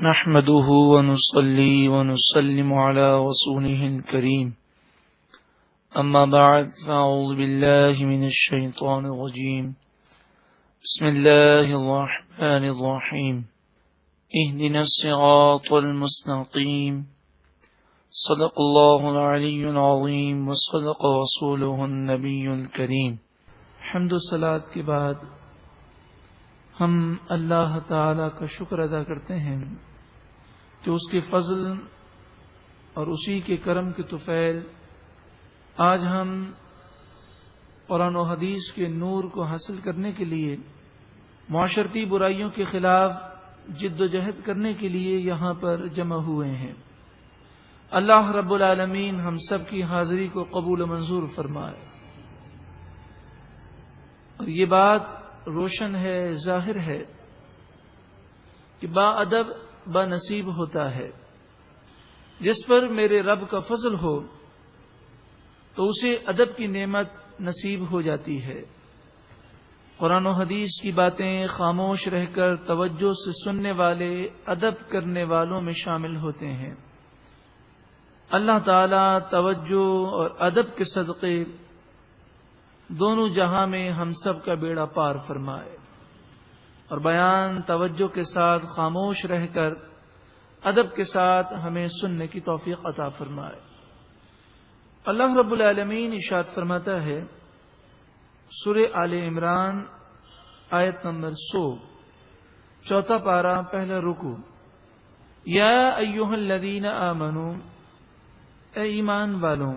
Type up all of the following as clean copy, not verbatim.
نحمده ونصلي ونسلم على رسوله الكريم أما بعد فأعوذ بالله من الشيطان الرجيم بسم الله الرحمن الرحيم اهدنا الصراط المستقيم صدق الله العلي العظيم وصدق رسوله النبي الكريم۔ حمد و صلاۃ کے بعد ہم اللہ تعالی کا شکر ادا کرتے ہیں کہ اس کے فضل اور اسی کے کرم کے طفیل آج ہم قرآن و حدیث کے نور کو حاصل کرنے کے لیے معاشرتی برائیوں کے خلاف جد و جہد کرنے کے لیے یہاں پر جمع ہوئے ہیں۔ اللہ رب العالمین ہم سب کی حاضری کو قبول و منظور فرمائے، اور یہ بات روشن ہے، ظاہر ہے کہ با ادب با نصیب ہوتا ہے۔ جس پر میرے رب کا فضل ہو تو اسے ادب کی نعمت نصیب ہو جاتی ہے۔ قرآن و حدیث کی باتیں خاموش رہ کر توجہ سے سننے والے ادب کرنے والوں میں شامل ہوتے ہیں۔ اللہ تعالی توجہ اور ادب کے صدقے دونوں جہاں میں ہم سب کا بیڑا پار فرمائے، اور بیان توجہ کے ساتھ خاموش رہ کر ادب کے ساتھ ہمیں سننے کی توفیق عطا فرمائے۔ اللہ رب العالمین ارشاد فرماتا ہے سورہ آل عمران آیت نمبر 100، چوتھا پارہ، پہلا رکوع، یا ایھا الذین آمنوا، اے ایمان والوں،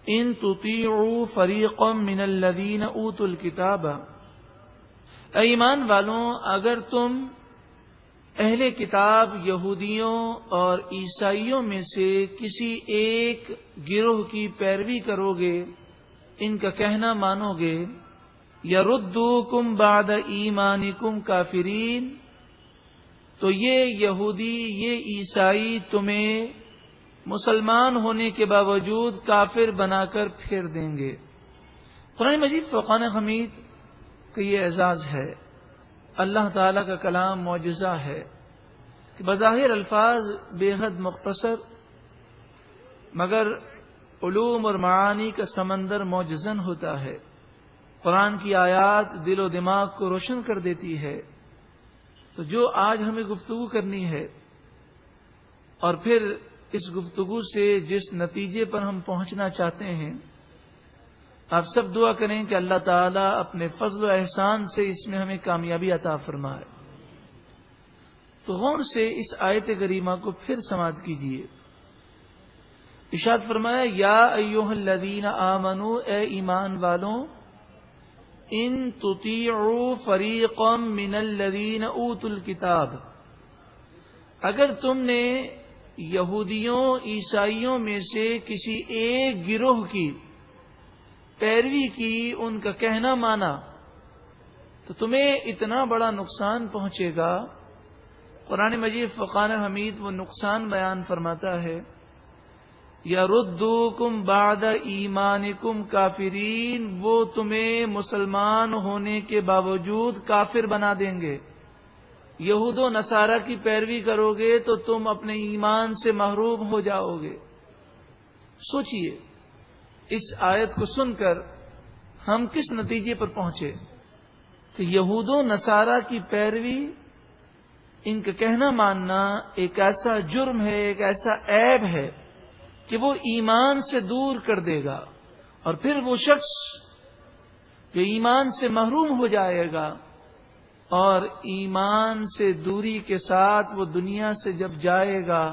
ان تطیعوا فریقا من الذین اوتوا الکتاب، اے ایمان والوں اگر تم اہل کتاب یہودیوں اور عیسائیوں میں سے کسی ایک گروہ کی پیروی کرو گے، ان کا کہنا مانو گے، یردوکم بعد ایمانکم کافرین، تو یہ یہودی یہ عیسائی تمہیں مسلمان ہونے کے باوجود کافر بنا کر پھیر دیں گے۔ قرآن مجید فرقان حمید کا یہ اعزاز ہے، اللہ تعالی کا کلام معجزہ ہے کہ بظاہر الفاظ بے حد مختصر، مگر علوم اور معانی کا سمندر معجزن ہوتا ہے۔ قرآن کی آیات دل و دماغ کو روشن کر دیتی ہے۔ تو جو آج ہمیں گفتگو کرنی ہے، اور پھر اس گفتگو سے جس نتیجے پر ہم پہنچنا چاہتے ہیں، آپ سب دعا کریں کہ اللہ تعالیٰ اپنے فضل و احسان سے اس میں ہمیں کامیابی عطا فرمائے۔ تو غور سے اس آیت کریمہ کو پھر سماعت کیجیے۔ ارشاد فرمایا، یا ایھا الذین آمنوا، اے ایمان والوں، ان تطیعوا فریقا من الذین اوتوا الکتاب، اگر تم نے یہودیوں عیسائیوں میں سے کسی ایک گروہ کی پیروی کی، ان کا کہنا مانا، تو تمہیں اتنا بڑا نقصان پہنچے گا۔ قرآن مجید فرقان حمید وہ نقصان بیان فرماتا ہے، یردوکم بعد ایمانکم کافرین، وہ تمہیں مسلمان ہونے کے باوجود کافر بنا دیں گے۔ یہود و نصارہ کی پیروی کرو گے تو تم اپنے ایمان سے محروم ہو جاؤ گے۔ سوچئے اس آیت کو سن کر ہم کس نتیجے پر پہنچے کہ یہود و نصارہ کی پیروی، ان کا کہنا ماننا ایک ایسا جرم ہے، ایک ایسا عیب ہے کہ وہ ایمان سے دور کر دے گا، اور پھر وہ شخص جو ایمان سے محروم ہو جائے گا، اور ایمان سے دوری کے ساتھ وہ دنیا سے جب جائے گا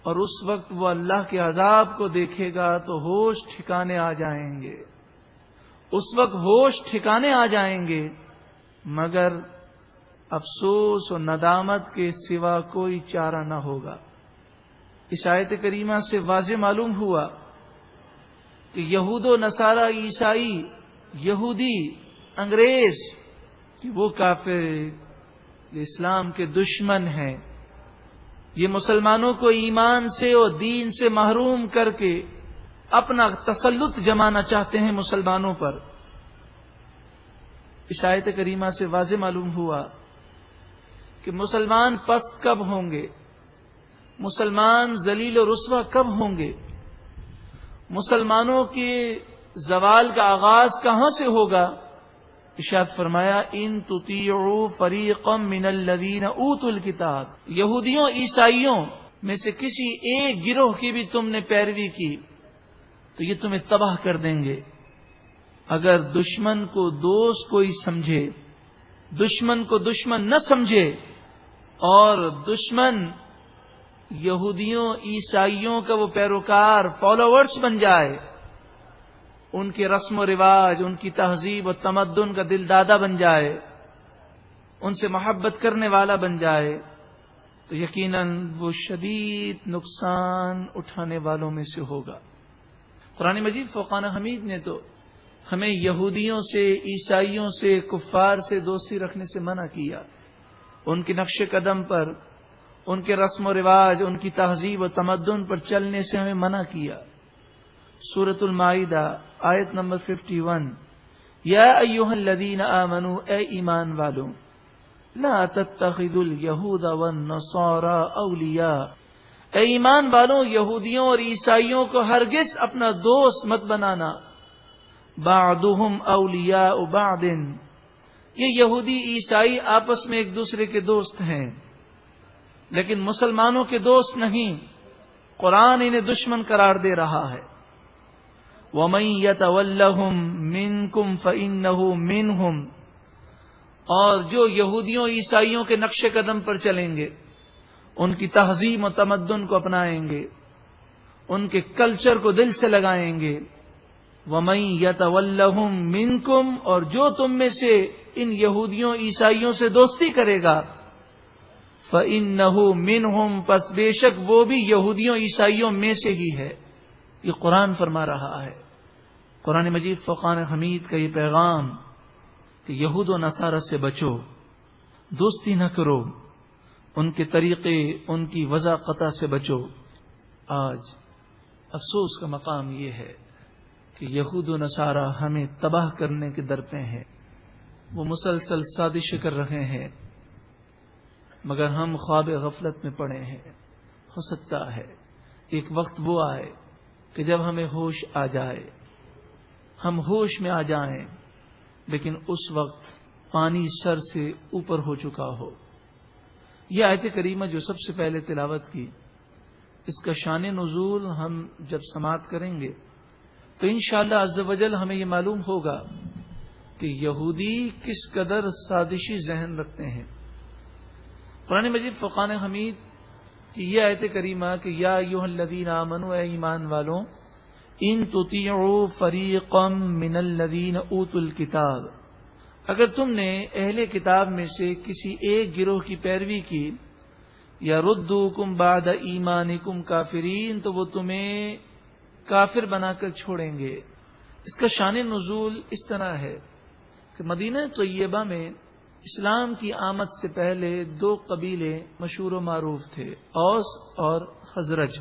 اور اس وقت وہ اللہ کے عذاب کو دیکھے گا تو ہوش ٹھکانے آ جائیں گے۔ اس وقت ہوش ٹھکانے آ جائیں گے، مگر افسوس و ندامت کے سوا کوئی چارہ نہ ہوگا۔ اس آیت کریمہ سے واضح معلوم ہوا کہ یہود و نصارہ، عیسائی، یہودی، انگریز، کہ وہ کافر اسلام کے دشمن ہیں۔ یہ مسلمانوں کو ایمان سے اور دین سے محروم کر کے اپنا تسلط جمانا چاہتے ہیں مسلمانوں پر۔ اس آیت کریمہ سے واضح معلوم ہوا کہ مسلمان پست کب ہوں گے، مسلمان ذلیل و رسوا کب ہوں گے، مسلمانوں کے زوال کا آغاز کہاں سے ہوگا؟ ارشاد فرمایا ان تطیعوا فریقا من الذین اوتوا الکتاب، یہودیوں عیسائیوں میں سے کسی ایک گروہ کی بھی تم نے پیروی کی تو یہ تمہیں تباہ کر دیں گے۔ اگر دشمن کو دوست کوئی سمجھے، دشمن کو دشمن نہ سمجھے، اور دشمن یہودیوں عیسائیوں کا وہ پیروکار فالوورز بن جائے، ان کے رسم و رواج، ان کی تہذیب و تمدن کا دل دادا بن جائے، ان سے محبت کرنے والا بن جائے، تو یقیناً وہ شدید نقصان اٹھانے والوں میں سے ہوگا۔ قرآن مجید فرقان حمید نے تو ہمیں یہودیوں سے، عیسائیوں سے، کفار سے دوستی رکھنے سے منع کیا، ان کے نقش قدم پر، ان کے رسم و رواج، ان کی تہذیب و تمدن پر چلنے سے ہمیں منع کیا۔ سورۃ المائدہ آیت نمبر 51، یا ایھا الذین آمنوا، اے ایمان والوں، لا تتخذوا الیہود والنصارى اولیاء، اے ایمان والوں یہودیوں اور عیسائیوں کو ہرگز اپنا دوست مت بنانا۔ بعضهم اولیاء بعض، یہ یہودی عیسائی آپس میں ایک دوسرے کے دوست ہیں لیکن مسلمانوں کے دوست نہیں، قرآن انہیں دشمن قرار دے رہا ہے۔ وَمَن يَتَوَلَّهُم مِّنكُمْ فَإِنَّهُ مِنْهُمْ، اور جو یہودیوں عیسائیوں کے نقش قدم پر چلیں گے، ان کی تہذیب و تمدن کو اپنائیں گے، ان کے کلچر کو دل سے لگائیں گے۔ وَمَن يَتَوَلَّهُم مِّنكُمْ، اور جو تم میں سے ان یہودیوں عیسائیوں سے دوستی کرے گا، فَإِنَّهُ مِنْهُمْ، پس بے شک وہ بھی یہودیوں عیسائیوں میں سے ہی ہے۔ یہ قرآن فرما رہا ہے، قرآن مجید فرقان حمید کا یہ پیغام کہ یہود و نصارہ سے بچو، دوستی نہ کرو، ان کے طریقے، ان کی وضاقتہ سے بچو۔ آج افسوس کا مقام یہ ہے کہ یہود و نصارہ ہمیں تباہ کرنے کے در پہ ہیں، وہ مسلسل سازشیں کر رہے ہیں، مگر ہم خواب غفلت میں پڑے ہیں۔ ہو سکتا ہے ایک وقت وہ آئے کہ جب ہمیں ہوش آ جائے، ہم ہوش میں آ جائیں، لیکن اس وقت پانی سر سے اوپر ہو چکا ہو۔ یہ آیت کریمہ جو سب سے پہلے تلاوت کی، اس کا شان نزول ہم جب سماعت کریں گے تو انشاءاللہ عز و جل ہمیں یہ معلوم ہوگا کہ یہودی کس قدر سازشی ذہن رکھتے ہیں۔ قرآن مجید فرقان حمید کہ یہ آیت کریمہ کہ یا ایھا الذین آمنوا، اے ایمان والوں، ان تطیعوا فریقا من الذین اوتوا الکتاب، اگر تم نے اہل کتاب میں سے کسی ایک گروہ کی پیروی کی، یردوکم بعد ایمانکم کافرین، تو وہ تمہیں کافر بنا کر چھوڑیں گے۔ اس کا شان نزول اس طرح ہے کہ مدینہ طیبہ میں اسلام کی آمد سے پہلے دو قبیلے مشہور و معروف تھے، اوس اور خزرج۔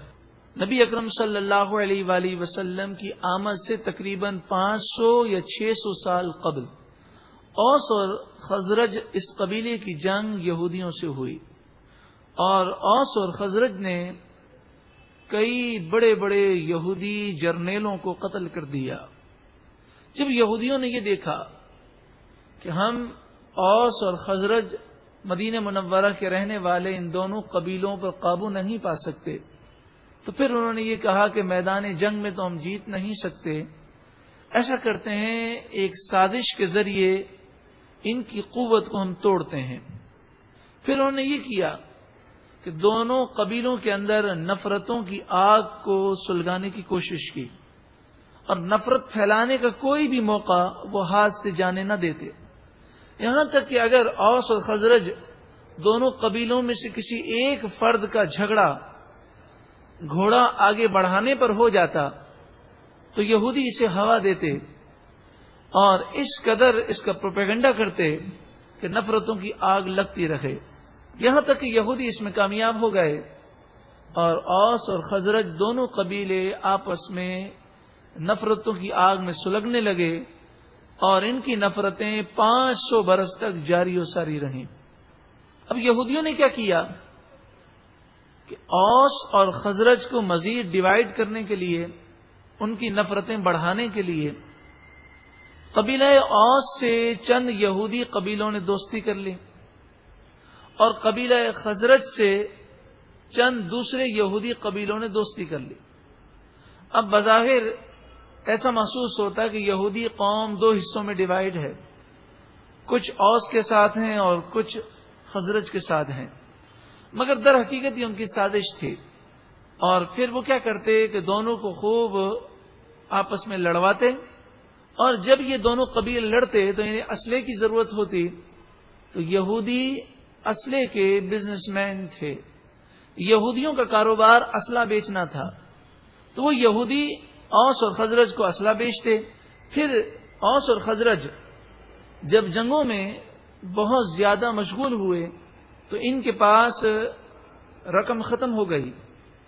نبی اکرم صلی اللہ علیہ وآلہ وسلم کی آمد سے تقریباً 500 یا 600 سال قبل اوس اور خزرج، اس قبیلے کی جنگ یہودیوں سے ہوئی، اور اوس اور خزرج نے کئی بڑے بڑے یہودی جرنیلوں کو قتل کر دیا۔ جب یہودیوں نے یہ دیکھا کہ ہم اوس اور خزرج مدینہ منورہ کے رہنے والے ان دونوں قبیلوں پر قابو نہیں پا سکتے، تو پھر انہوں نے یہ کہا کہ میدان جنگ میں تو ہم جیت نہیں سکتے، ایسا کرتے ہیں ایک سازش کے ذریعے ان کی قوت کو ہم توڑتے ہیں۔ پھر انہوں نے یہ کیا کہ دونوں قبیلوں کے اندر نفرتوں کی آگ کو سلگانے کی کوشش کی، اور نفرت پھیلانے کا کوئی بھی موقع وہ ہاتھ سے جانے نہ دیتے، یہاں تک کہ اگر اوس اور خزرج دونوں قبیلوں میں سے کسی ایک فرد کا جھگڑا گھوڑا آگے بڑھانے پر ہو جاتا تو یہودی اسے ہوا دیتے اور اس قدر اس کا پروپیگنڈا کرتے کہ نفرتوں کی آگ لگتی رہے، یہاں تک کہ یہودی اس میں کامیاب ہو گئے، اور اوس اور خزرج دونوں قبیلے آپس میں نفرتوں کی آگ میں سلگنے لگے، اور ان کی نفرتیں 500 برس تک جاری و ساری رہیں۔ اب یہودیوں نے کیا کیا کہ اوس اور خزرج کو مزید ڈیوائیڈ کرنے کے لیے، ان کی نفرتیں بڑھانے کے لیے، قبیلہ اوس سے چند یہودی قبیلوں نے دوستی کر لی اور قبیلہ خزرج سے چند دوسرے یہودی قبیلوں نے دوستی کر لی۔ اب بظاہر ایسا محسوس ہوتا ہے کہ یہودی قوم دو حصوں میں ڈیوائیڈ ہے، کچھ اوس کے ساتھ ہیں اور کچھ خزرج کے ساتھ ہیں، مگر در حقیقت یہ ان کی سازش تھی۔ اور پھر وہ کیا کرتے کہ دونوں کو خوب آپس میں لڑواتے، اور جب یہ دونوں قبیل لڑتے تو انہیں اسلحے کی ضرورت ہوتی، تو یہودی اسلحے کے بزنس مین تھے، یہودیوں کا کاروبار اسلحہ بیچنا تھا، تو وہ یہودی اوس اور خزرج کو اسلحہ بیچتے۔ پھر اوس اور خزرج جب جنگوں میں بہت زیادہ مشغول ہوئے تو ان کے پاس رقم ختم ہو گئی،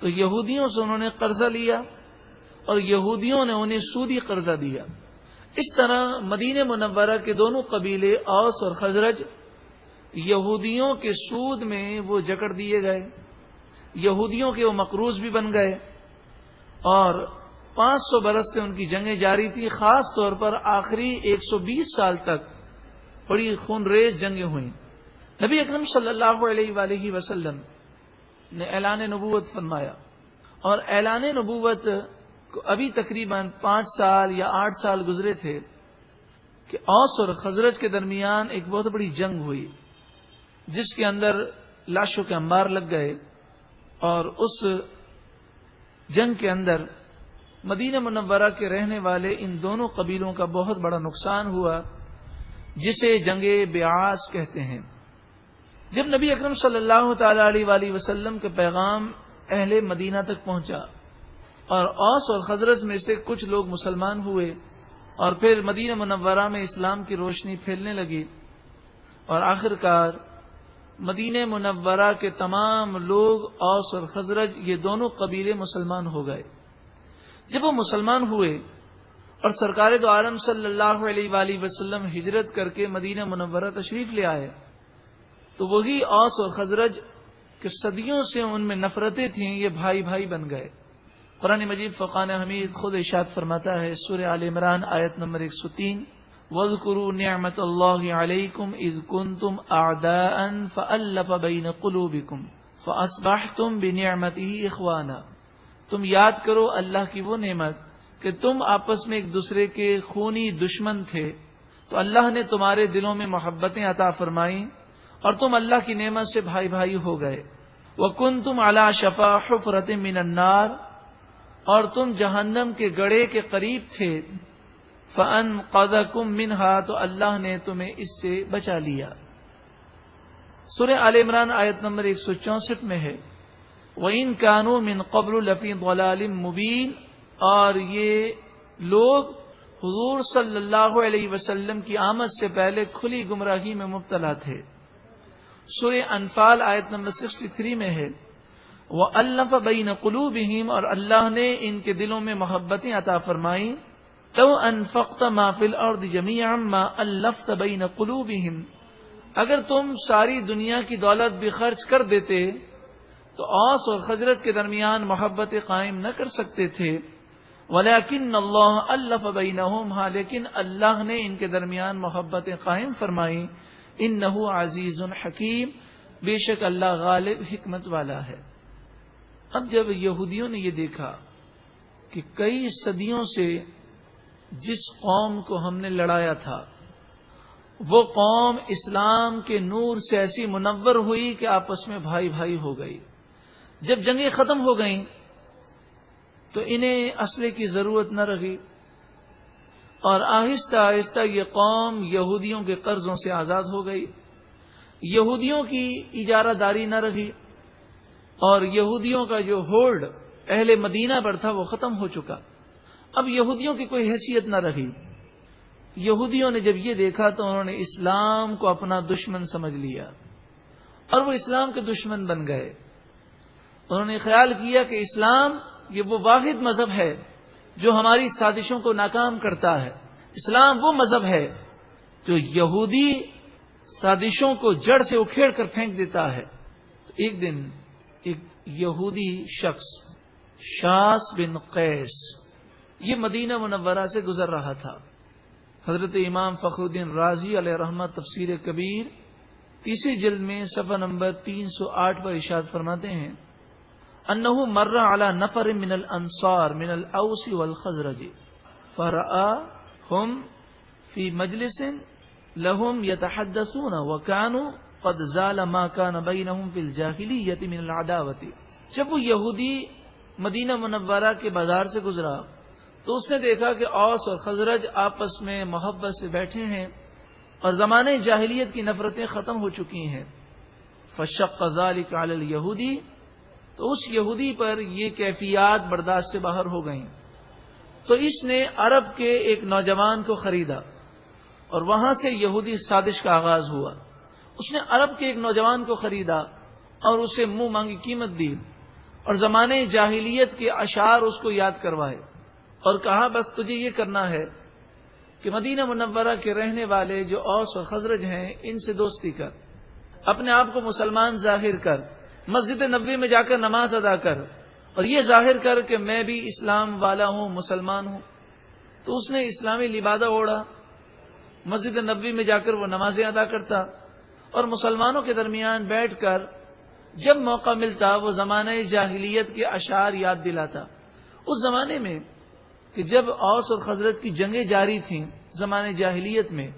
تو یہودیوں سے انہوں نے قرضہ لیا اور یہودیوں نے انہیں سودی قرضہ دیا۔ اس طرح مدینہ منورہ کے دونوں قبیلے اوس اور خزرج یہودیوں کے سود میں وہ جکڑ دیے گئے، یہودیوں کے وہ مقروض بھی بن گئے، اور 500 برس سے ان کی جنگیں جاری تھی۔ خاص طور پر آخری 120 سال تک بڑی خونریز جنگیں ہوئیں۔ نبی اکرم صلی اللہ علیہ وآلہ وسلم نے اعلان نبوت فرمایا، اور اعلان نبوت کو ابھی تقریباً 5 سال یا 8 سال گزرے تھے کہ اوس اور خزرج کے درمیان ایک بہت بڑی جنگ ہوئی، جس کے اندر لاشوں کے انبار لگ گئے، اور اس جنگ کے اندر مدینہ منورہ کے رہنے والے ان دونوں قبیلوں کا بہت بڑا نقصان ہوا، جسے جنگ بیعاص کہتے ہیں۔ جب نبی اکرم صلی اللہ تعالی علیہ وآلہ وسلم کے پیغام اہل مدینہ تک پہنچا اور اوس اور خزرج میں سے کچھ لوگ مسلمان ہوئے، اور پھر مدینہ منورہ میں اسلام کی روشنی پھیلنے لگی، اور آخرکار مدینہ منورہ کے تمام لوگ اوس اور خزرج یہ دونوں قبیلے مسلمان ہو گئے۔ جب وہ مسلمان ہوئے اور سرکار دو عالم صلی اللہ علیہ وآلہ وسلم ہجرت کر کے مدینہ منورہ تشریف لے آئے، تو وہی اوس اور خزرج کہ صدیوں سے ان میں نفرتیں تھیں، یہ بھائی بھائی بن گئے۔ قرآن مجید فرقان حمید خود ارشاد فرماتا ہے، سورہ آل عمران آیت نمبر 103، وَاذْكُرُوا نِعْمَةَ اللَّهِ عَلَيْكُمْ إِذْ كُنْتُمْ أَعْدَاءً فَأَلَّفَ بَيْنَ قُلُوبِكُمْ فَأَصْبَحْتُمْ بِنِعْمَتِهِ إِخْوَانًا۔ تم یاد کرو اللہ کی وہ نعمت کہ تم آپس میں ایک دوسرے کے خونی دشمن تھے، تو اللہ نے تمہارے دلوں میں محبتیں عطا فرمائیں اور تم اللہ کی نعمت سے بھائی بھائی ہو گئے۔ وَكُنْتُمْ عَلَى شَفَا حُفْرَةٍ مِّنَ النَّارِ، اور تم جہنم کے گڑھے کے قریب تھے، فَأَنْقَذَكُم مِّنْهَا، تو اللہ نے تمہیں اس سے بچا لیا۔ سورہ آل عمران آیت نمبر 164 میں ہے، وَإِن كَانُوا مِن قَبْلُ لَفِي ضَلَالٍ مُّبِينٍ، اور یہ لوگ حضور صلی اللہ علیہ وسلم کی آمد سے پہلے کھلی گمراہی میں مبتلا تھے۔ سورہ انفال آیت نمبر 63 میں ہے، وَأَلَّفَ بَيْنَ قُلُوبِهِمْ، اور اللہ نے ان کے دلوں میں محبتیں عطا فرمائیں۔ لَوْ أَنفَقْتَ مَا فِي الْأَرْضِ جَمِيعًا مَا أَلَّفْتَ بَيْنَ قُلُوبِهِمْ، اگر تم ساری دنیا کی دولت بھی خرچ کر دیتے تو اوس اور خزرج کے درمیان محبت قائم نہ کر سکتے تھے۔ وَلَكِنَّ اللَّهَ أَلَّفَ بَيْنَهُمْ، ہاں لیکن اللہ نے ان کے درمیان محبتیں قائم فرمائیں۔ إِنَّهُ عَزِيزٌ حَكِيمٌ، بے شک اللہ غالب حکمت والا ہے۔ اب جب یہودیوں نے یہ دیکھا کہ کئی صدیوں سے جس قوم کو ہم نے لڑایا تھا وہ قوم اسلام کے نور سے ایسی منور ہوئی کہ آپس میں بھائی بھائی ہو گئی، جب جنگیں ختم ہو گئیں تو انہیں اسلحے کی ضرورت نہ رہی، اور آہستہ آہستہ یہ قوم یہودیوں کے قرضوں سے آزاد ہو گئی، یہودیوں کی اجارہ داری نہ رہی، اور یہودیوں کا جو ہولڈ اہل مدینہ پر تھا وہ ختم ہو چکا۔ اب یہودیوں کی کوئی حیثیت نہ رہی۔ یہودیوں نے جب یہ دیکھا تو انہوں نے اسلام کو اپنا دشمن سمجھ لیا، اور وہ اسلام کے دشمن بن گئے۔ انہوں نے خیال کیا کہ اسلام یہ وہ واحد مذہب ہے جو ہماری سازشوں کو ناکام کرتا ہے، اسلام وہ مذہب ہے جو یہودی سازشوں کو جڑ سے اکھیڑ کر پھینک دیتا ہے۔ تو ایک دن ایک یہودی شخص شاس بن قیس یہ مدینہ منورہ سے گزر رہا تھا۔ حضرت امام فخر الدین رازی علیہ رحمہ تفسیر کبیر 3 جلد میں صفحہ نمبر 308 پر ارشاد فرماتے ہیں انه مر على نفر من الانصار من الاوس والخزرج فرآهم في مجلس لهم يتحدثون وكانوا قد زال ما كان بينهم في الجاهلية من العداوة۔ جب وہ یہودی مدینہ منورہ کے بازار سے گزرا تو اس نے دیکھا کہ اوس اور خزرج آپس میں محبت سے بیٹھے ہیں اور زمانے جاہلیت کی نفرتیں ختم ہو چکی ہیں۔ فشق ذلك على اليهودی، تو اس یہودی پر یہ کیفیات برداشت سے باہر ہو گئیں، تو اس نے عرب کے ایک نوجوان کو خریدا اور وہاں سے یہودی سازش کا آغاز ہوا۔ اس نے عرب کے ایک نوجوان کو خریدا اور اسے منہ مانگی قیمت دی اور زمانے جاہلیت کے اشعار اس کو یاد کروائے اور کہا بس تجھے یہ کرنا ہے کہ مدینہ منورہ کے رہنے والے جو اوس اور خزرج ہیں ان سے دوستی کر، اپنے آپ کو مسلمان ظاہر کر، مسجد نبوی میں جا کر نماز ادا کر اور یہ ظاہر کر کہ میں بھی اسلام والا ہوں، مسلمان ہوں۔ تو اس نے اسلامی لبادہ اوڑھا، مسجد نبوی میں جا کر وہ نمازیں ادا کرتا اور مسلمانوں کے درمیان بیٹھ کر جب موقع ملتا وہ زمانہ جاہلیت کے اشعار یاد دلاتا۔ اس زمانے میں کہ جب اوس اور خزرج کی جنگیں جاری تھیں زمانے جاہلیت میں،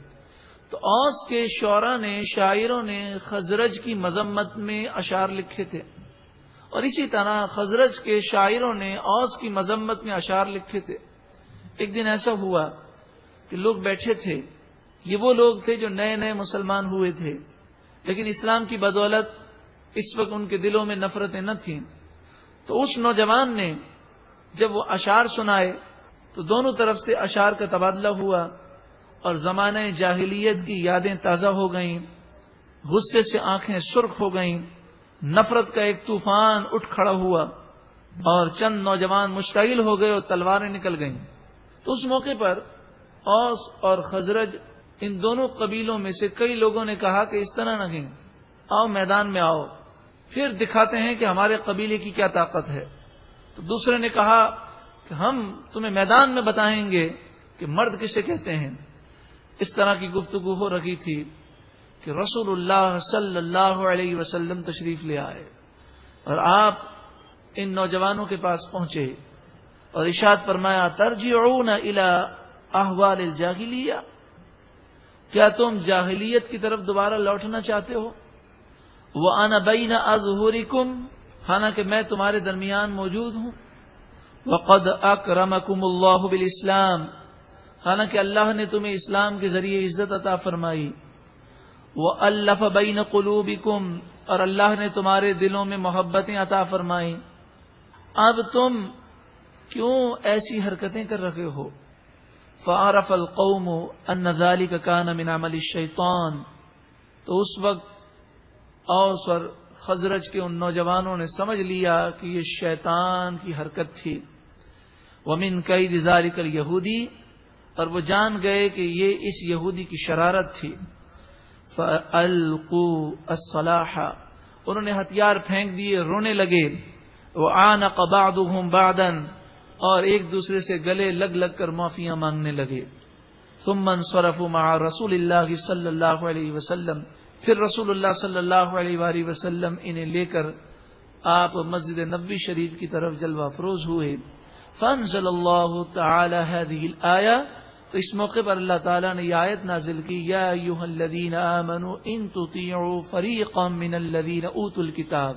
تو اوس کے شعراء نے، شاعروں نے خزرج کی مذمت میں اشعار لکھے تھے اور اسی طرح خزرج کے شاعروں نے اوس کی مذمت میں اشعار لکھے تھے۔ ایک دن ایسا ہوا کہ لوگ بیٹھے تھے، یہ وہ لوگ تھے جو نئے نئے مسلمان ہوئے تھے، لیکن اسلام کی بدولت اس وقت ان کے دلوں میں نفرتیں نہ تھیں۔ تو اس نوجوان نے جب وہ اشعار سنائے تو دونوں طرف سے اشعار کا تبادلہ ہوا اور زمانہ جاہلیت کی یادیں تازہ ہو گئیں، غصے سے آنکھیں سرخ ہو گئیں، نفرت کا ایک طوفان اٹھ کھڑا ہوا اور چند نوجوان مشتعل ہو گئے اور تلواریں نکل گئیں۔ تو اس موقع پر اوس اور خزرج ان دونوں قبیلوں میں سے کئی لوگوں نے کہا کہ اس طرح نہ کہیں، آؤ میدان میں آؤ، پھر دکھاتے ہیں کہ ہمارے قبیلے کی کیا طاقت ہے۔ تو دوسرے نے کہا کہ ہم تمہیں میدان میں بتائیں گے کہ مرد کسے کہتے ہیں۔ اس طرح کی گفتگو ہو رہی تھی کہ رسول اللہ صلی اللہ علیہ وسلم تشریف لے آئے اور آپ ان نوجوانوں کے پاس پہنچے اور ارشاد فرمایا ترجعون الی احوال الجاہلیہ، کیا تم جاہلیت کی طرف دوبارہ لوٹنا چاہتے ہو؟ وَأَنَا بَيْنَ أَظْهُرِكُمْ، حالانکہ میں تمہارے درمیان موجود ہوں۔ وَقَدْ أَكْرَمَكُمُ اللَّهُ بِالْإِسْلَامِ، حالانکہ اللہ نے تمہیں اسلام کے ذریعے عزت عطا فرمائی۔ وَأَلَّفَ بَيْنَ قُلُوبِكُمْ، اور اللہ نے تمہارے دلوں میں محبتیں عطا فرمائیں۔ اب تم کیوں ایسی حرکتیں کر رہے ہو؟ فَعَرَفَ الْقَوْمُ أَنَّ ذَلِكَ كَانَ مِنْ عَمَلِ الشَّيْطَانِ، تو اس وقت اوس اور خزرج کے ان نوجوانوں نے سمجھ لیا کہ یہ شیطان کی حرکت تھی۔ وَمِنْ كَيْدِ ذَلِكَ الْيَهُودِي، اور وہ جان گئے کہ یہ اس یہودی کی شرارت تھی۔ فَأَلْقُوا الصَّلَاحَ، انہوں نے ہتھیار پھینک دیے، رونے لگے۔ وَعَانَقَ بَعْضُهُمْ بَعْضًا، اور ایک دوسرے سے گلے لگ لگ کر معافیاں مانگنے لگے۔ ثُمَّ انصَرَفُوا مَعَ رَسُولِ اللَّهِ صلی اللہ علیہ وسلم، پھر رسول اللہ صلی اللہ علیہ وآلہ وسلم انہیں لے کر آپ مسجد نبوی شریف کی طرف جلوہ افروز ہوئے۔ فانزل اللہ تعالی هذه الآیہ، تو اس موقع پر اللہ تعالیٰ نے یہ آیت نازل کی، یا ایھا الذین آمنوا ان تطیعوا فریقا من الذین اوتوا الکتاب،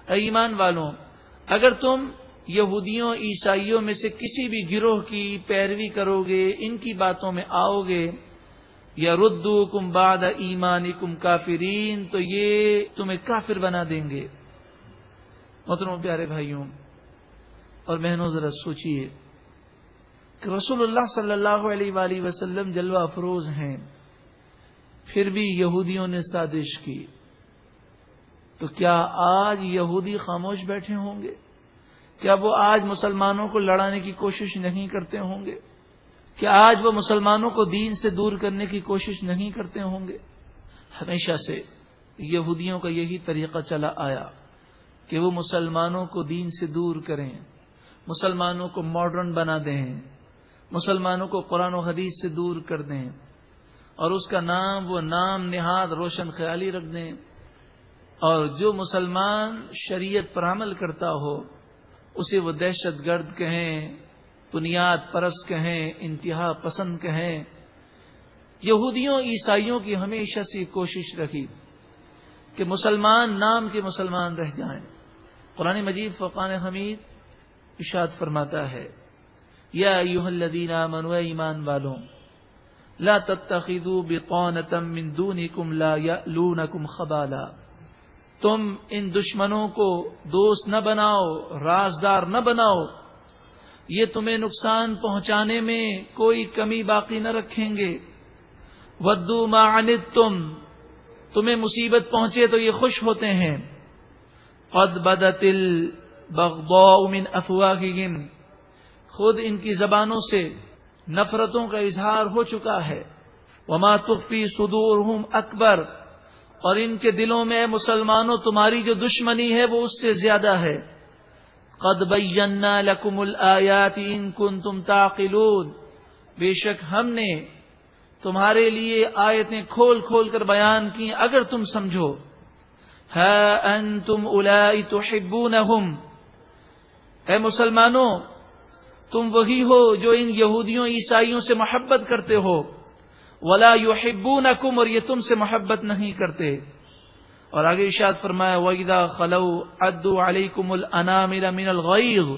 اے ایمان والوں اگر تم یہودیوں عیسائیوں میں سے کسی بھی گروہ کی پیروی کرو گے، ان کی باتوں میں آؤ گے، یردوکم بعد ایمانکم کافرین، تو یہ تمہیں کافر بنا دیں گے۔ محترم پیارے بھائیوں اور بہنوں، ذرا سوچئے کہ رسول اللہ صلی اللہ علیہ وآلہ وسلم جلوہ افروز ہیں، پھر بھی یہودیوں نے سازش کی، تو کیا آج یہودی خاموش بیٹھے ہوں گے؟ کیا وہ آج مسلمانوں کو لڑانے کی کوشش نہیں کرتے ہوں گے؟ کیا آج وہ مسلمانوں کو دین سے دور کرنے کی کوشش نہیں کرتے ہوں گے؟ ہمیشہ سے یہودیوں کا یہی طریقہ چلا آیا کہ وہ مسلمانوں کو دین سے دور کریں، مسلمانوں کو ماڈرن بنا دیں، مسلمانوں کو قرآن و حدیث سے دور کر دیں، اور اس کا نام وہ نام نہاد روشن خیالی رکھ دیں، اور جو مسلمان شریعت پر عمل کرتا ہو اسے وہ دہشت گرد کہیں، بنیاد پرست کہیں، انتہا پسند کہیں۔ یہودیوں عیسائیوں کی ہمیشہ سے کوشش رہی کہ مسلمان نام کے مسلمان رہ جائیں۔ قرآن مجید فرقان حمید ارشاد فرماتا ہے، یا ایھا الذین آمنوا، ایمان والوں، لا تتخذوا بطانۃ من دونکم لا یألونکم خبالا، تم ان دشمنوں کو دوست نہ بناؤ، رازدار نہ بناؤ، یہ تمہیں نقصان پہنچانے میں کوئی کمی باقی نہ رکھیں گے۔ ودوا ما عنتم، تمہیں مصیبت پہنچے تو یہ خوش ہوتے ہیں۔ قد بدت البغضاء من افواہہم، خود ان کی زبانوں سے نفرتوں کا اظہار ہو چکا ہے۔ وما تخفی صدورہم اکبر، اور ان کے دلوں میں مسلمانوں تمہاری جو دشمنی ہے وہ اس سے زیادہ ہے۔ قد بینا لکم الآیات ان کنتم تعقلون، بے شک ہم نے تمہارے لیے آیتیں کھول کھول کر بیان کی اگر تم سمجھو۔ ہا انتم اولائی تحبونہم، اے مسلمانوں تم وہی ہو جو ان یہودیوں عیسائیوں سے محبت کرتے ہو۔ ولا یحبونکم، اور یہ تم سے محبت نہیں کرتے۔ اور آگے ارشاد فرمایا، وَإِذَا خَلَوْا عَدُّوا عَلَيْكُمُ الْأَنَامِلَ مِنَ الْغَيْظِ،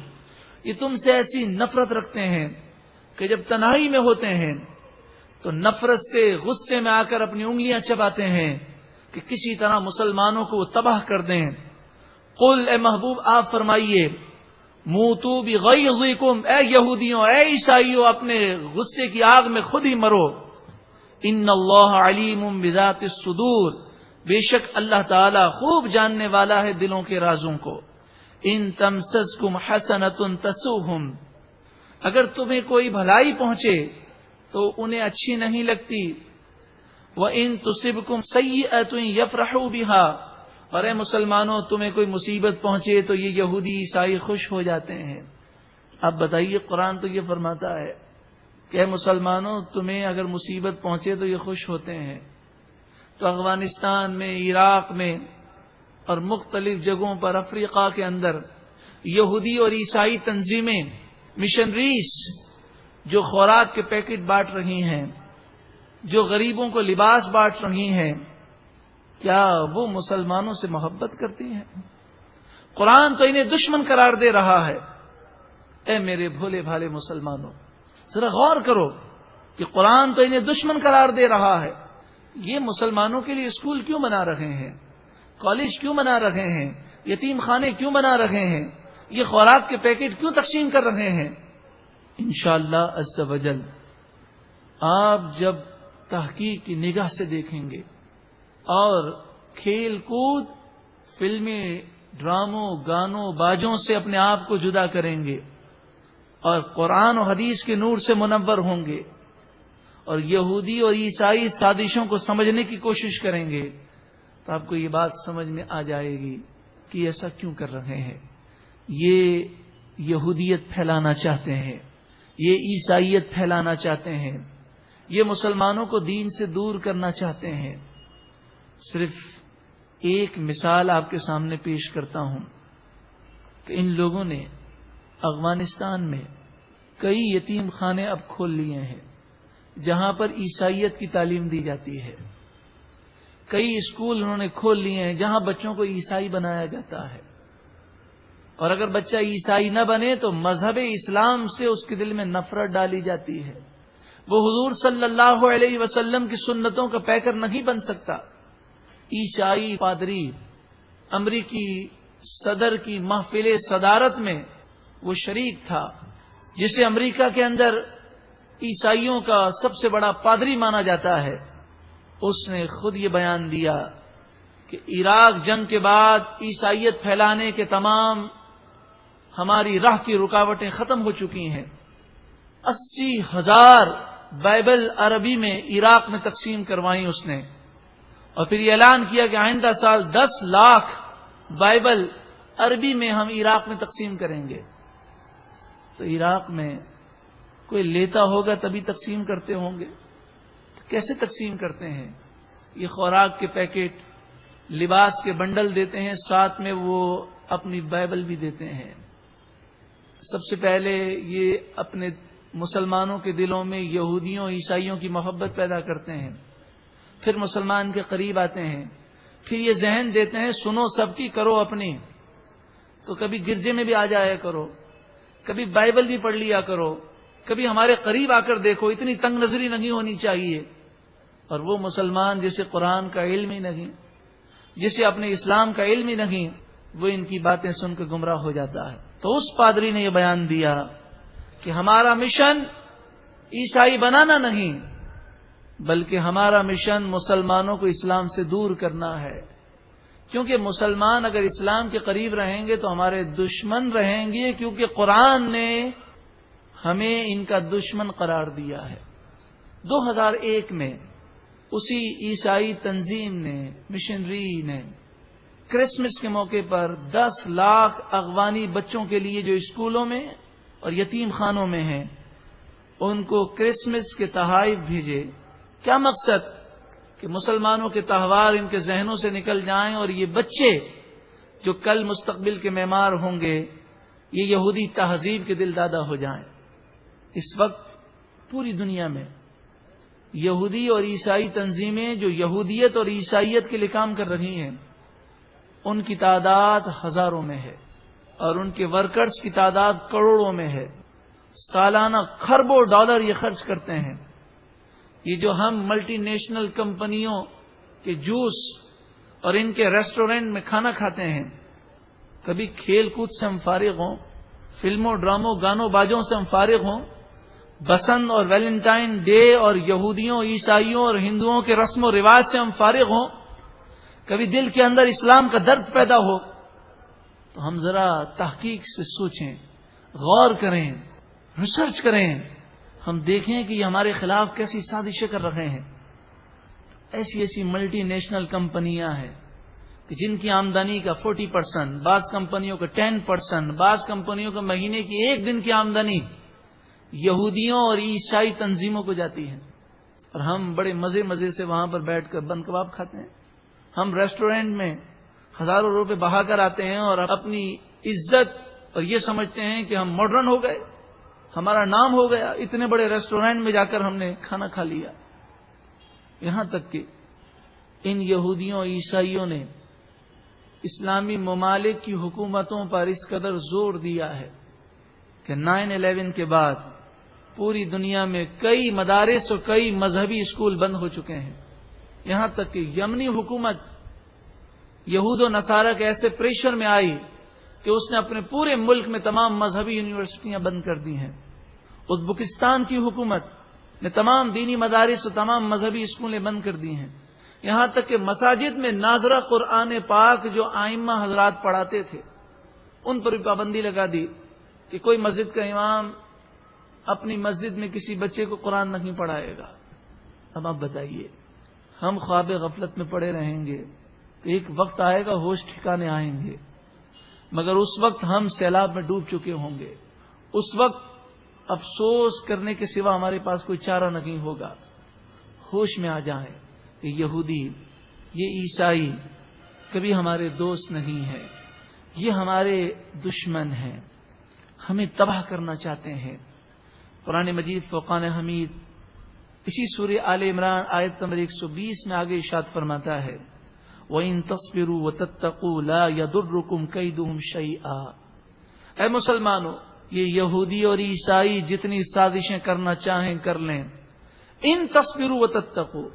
یہ تم سے ایسی نفرت رکھتے ہیں کہ جب تنہائی میں ہوتے ہیں تو نفرت سے غصے میں آ کر اپنی انگلیاں چباتے ہیں کہ کسی طرح مسلمانوں کو وہ تباہ کر دیں۔ قل، اے محبوب آپ فرمائیے، موتوا بغیظکم، اے یہودیوں، اے عیسائیوں، اپنے غصے کی آگ میں خود ہی مرو۔ ان اللہ علیم بذات الصدور، بے شک اللہ تعالی خوب جاننے والا ہے دلوں کے رازوں کو۔ ان تمسسکم حسنۃ تسؤہم، اگر تمہیں کوئی بھلائی پہنچے تو انہیں اچھی نہیں لگتی۔ وَإِن تُصِبْكُمْ سَيِّئَةٌ يَفْرَحُوا بِهَا، اور اے مسلمانوں تمہیں کوئی مصیبت پہنچے تو یہ یہودی عیسائی خوش ہو جاتے ہیں۔ اب بتائیے، قرآن تو یہ فرماتا ہے کہ اے مسلمانوں تمہیں اگر مصیبت پہنچے تو یہ خوش ہوتے ہیں۔ تو افغانستان میں، عراق میں اور مختلف جگہوں پر افریقہ کے اندر یہودی اور عیسائی تنظیمیں، مشنریز جو خوراک کے پیکٹ بانٹ رہی ہیں، جو غریبوں کو لباس بانٹ رہی ہیں، کیا وہ مسلمانوں سے محبت کرتی ہیں؟ قرآن تو انہیں دشمن قرار دے رہا ہے۔ اے میرے بھولے بھالے مسلمانوں، ذرا غور کرو کہ قرآن تو انہیں دشمن قرار دے رہا ہے۔ یہ مسلمانوں کے لیے اسکول کیوں بنا رہے ہیں؟ کالج کیوں بنا رہے ہیں؟ یتیم خانے کیوں بنا رہے ہیں؟ یہ خوراک کے پیکٹ کیوں تقسیم کر رہے ہیں؟ انشاءاللہ عز و جل آپ جب تحقیق کی نگاہ سے دیکھیں گے اور کھیل کود، فلمیں، ڈراموں، گانوں، باجوں سے اپنے آپ کو جدا کریں گے اور قرآن و حدیث کے نور سے منور ہوں گے اور یہودی اور عیسائی سازشوں کو سمجھنے کی کوشش کریں گے، تو آپ کو یہ بات سمجھ میں آ جائے گی کہ ایسا کیوں کر رہے ہیں۔ یہ یہودیت پھیلانا چاہتے ہیں، یہ عیسائیت پھیلانا چاہتے ہیں، یہ مسلمانوں کو دین سے دور کرنا چاہتے ہیں۔ صرف ایک مثال آپ کے سامنے پیش کرتا ہوں کہ ان لوگوں نے افغانستان میں کئی یتیم خانے اب کھول لیے ہیں جہاں پر عیسائیت کی تعلیم دی جاتی ہے۔ کئی اسکول انہوں نے کھول لیے ہیں جہاں بچوں کو عیسائی بنایا جاتا ہے، اور اگر بچہ عیسائی نہ بنے تو مذہب اسلام سے اس کے دل میں نفرت ڈالی جاتی ہے، وہ حضور صلی اللہ علیہ وسلم کی سنتوں کا پیکر نہیں بن سکتا۔ عیسائی پادری امریکی صدر کی محفل صدارت میں وہ شریک تھا جسے امریکہ کے اندر عیسائیوں کا سب سے بڑا پادری مانا جاتا ہے۔ اس نے خود یہ بیان دیا کہ عراق جنگ کے بعد عیسائیت پھیلانے کے تمام ہماری راہ کی رکاوٹیں ختم ہو چکی ہیں۔ 80,000 بائبل عربی میں عراق میں تقسیم کروائیں اس نے، اور پھر یہ اعلان کیا کہ آئندہ سال 10 لاکھ بائبل عربی میں ہم عراق میں تقسیم کریں گے. تو عراق میں کوئی لیتا ہوگا تبھی تقسیم کرتے ہوں گے. تو کیسے تقسیم کرتے ہیں؟ یہ خوراک کے پیکٹ، لباس کے بنڈل دیتے ہیں، ساتھ میں وہ اپنی بائبل بھی دیتے ہیں. سب سے پہلے یہ اپنے مسلمانوں کے دلوں میں یہودیوں عیسائیوں کی محبت پیدا کرتے ہیں، پھر مسلمان کے قریب آتے ہیں، پھر یہ ذہن دیتے ہیں سنو سب کی کرو اپنی. تو کبھی گرجے میں بھی آ جایا کرو، کبھی بائبل بھی پڑھ لیا کرو، کبھی ہمارے قریب آ کر دیکھو. اتنی تنگ نظری نہیں ہونی چاہیے. اور وہ مسلمان جسے قرآن کا علم ہی نہیں، جسے اپنے اسلام کا علم ہی نہیں، وہ ان کی باتیں سن کے گمراہ ہو جاتا ہے. تو اس پادری نے یہ بیان دیا کہ ہمارا مشن عیسائی بنانا نہیں، بلکہ ہمارا مشن مسلمانوں کو اسلام سے دور کرنا ہے. کیونکہ مسلمان اگر اسلام کے قریب رہیں گے تو ہمارے دشمن رہیں گے، کیونکہ قرآن نے ہمیں ان کا دشمن قرار دیا ہے. 2001 میں اسی عیسائی تنظیم نے، مشنری نے، کرسمس کے موقع پر 10 لاکھ افغانی بچوں کے لیے جو اسکولوں میں اور یتیم خانوں میں ہیں ان کو کرسمس کے تحائف بھیجے. کیا مقصد؟ کہ مسلمانوں کے تہوار ان کے ذہنوں سے نکل جائیں اور یہ بچے جو کل مستقبل کے معمار ہوں گے یہ یہودی تہذیب کے دل دادا ہو جائیں. اس وقت پوری دنیا میں یہودی اور عیسائی تنظیمیں جو یہودیت اور عیسائیت کے لیے کام کر رہی ہیں ان کی تعداد ہزاروں میں ہے اور ان کے ورکرز کی تعداد کروڑوں میں ہے. سالانہ کھربوں ڈالر یہ خرچ کرتے ہیں. یہ جو ہم ملٹی نیشنل کمپنیوں کے جوس اور ان کے ریسٹورنٹ میں کھانا کھاتے ہیں، کبھی کھیل کود سے ہم فارغ ہوں، فلموں ڈراموں گانوں باجوں سے ہم فارغ ہوں، بسنت اور ویلنٹائن ڈے اور یہودیوں عیسائیوں اور ہندوؤں کے رسم و رواج سے ہم فارغ ہوں، کبھی دل کے اندر اسلام کا درد پیدا ہو، تو ہم ذرا تحقیق سے سوچیں، غور کریں، ریسرچ کریں، ہم دیکھیں کہ یہ ہمارے خلاف کیسی سازشیں کر رہے ہیں. ایسی ایسی ملٹی نیشنل کمپنیاں ہیں کہ جن کی آمدنی کا 40%، بعض کمپنیوں کا 10%، بعض کمپنیوں کا مہینے کی 1 دن کی آمدنی یہودیوں اور عیسائی تنظیموں کو جاتی ہے. اور ہم بڑے مزے سے وہاں پر بیٹھ کر بند کباب کھاتے ہیں. ہم ریسٹورینٹ میں ہزاروں روپے بہا کر آتے ہیں اور اپنی عزت اور یہ سمجھتے ہیں کہ ہم ماڈرن ہو گئے، ہمارا نام ہو گیا، اتنے بڑے ریسٹورینٹ میں جا کر ہم نے کھانا کھا لیا. یہاں تک کہ ان یہودیوں عیسائیوں نے اسلامی ممالک کی حکومتوں پر اس قدر زور دیا ہے کہ 9/11 کے بعد پوری دنیا میں کئی مدارس اور کئی مذہبی اسکول بند ہو چکے ہیں. یہاں تک کہ یمنی حکومت یہود و نصارہ کے ایسے پریشر میں آئی کہ اس نے اپنے پورے ملک میں تمام مذہبی یونیورسٹیاں بند کر دی ہیں. ازبکستان کی حکومت نے تمام دینی مدارس اور تمام مذہبی اسکولیں بند کر دی ہیں. یہاں تک کہ مساجد میں ناظرہ قرآن پاک جو ائمہ حضرات پڑھاتے تھے ان پر بھی پابندی لگا دی کہ کوئی مسجد کا امام اپنی مسجد میں کسی بچے کو قرآن نہیں پڑھائے گا. اب آپ بتائیے، ہم خواب غفلت میں پڑے رہیں گے تو ایک وقت آئے گا ہوش ٹھکانے آئیں گے، مگر اس وقت ہم سیلاب میں ڈوب چکے ہوں گے. اس وقت افسوس کرنے کے سوا ہمارے پاس کوئی چارہ نہیں ہوگا. ہوش میں آ جائیں کہ یہودی، یہ عیسائی کبھی ہمارے دوست نہیں ہیں، یہ ہمارے دشمن ہیں، ہمیں تباہ کرنا چاہتے ہیں. قرآن مجید فرقان حمید اسی سورہ آل عمران آیت نمبر 120 میں آگے ارشاد فرماتا ہے وَإِن تَصْبِرُوا وَتَتَّقُوا لَا يَضُرُّكُمْ كَيْدُهُمْ شَيْئًا. اے مسلمانوں، یہ یہودی اور عیسائی جتنی سازشیں کرنا چاہیں کر لیں، ان تصبروا وتتقوا،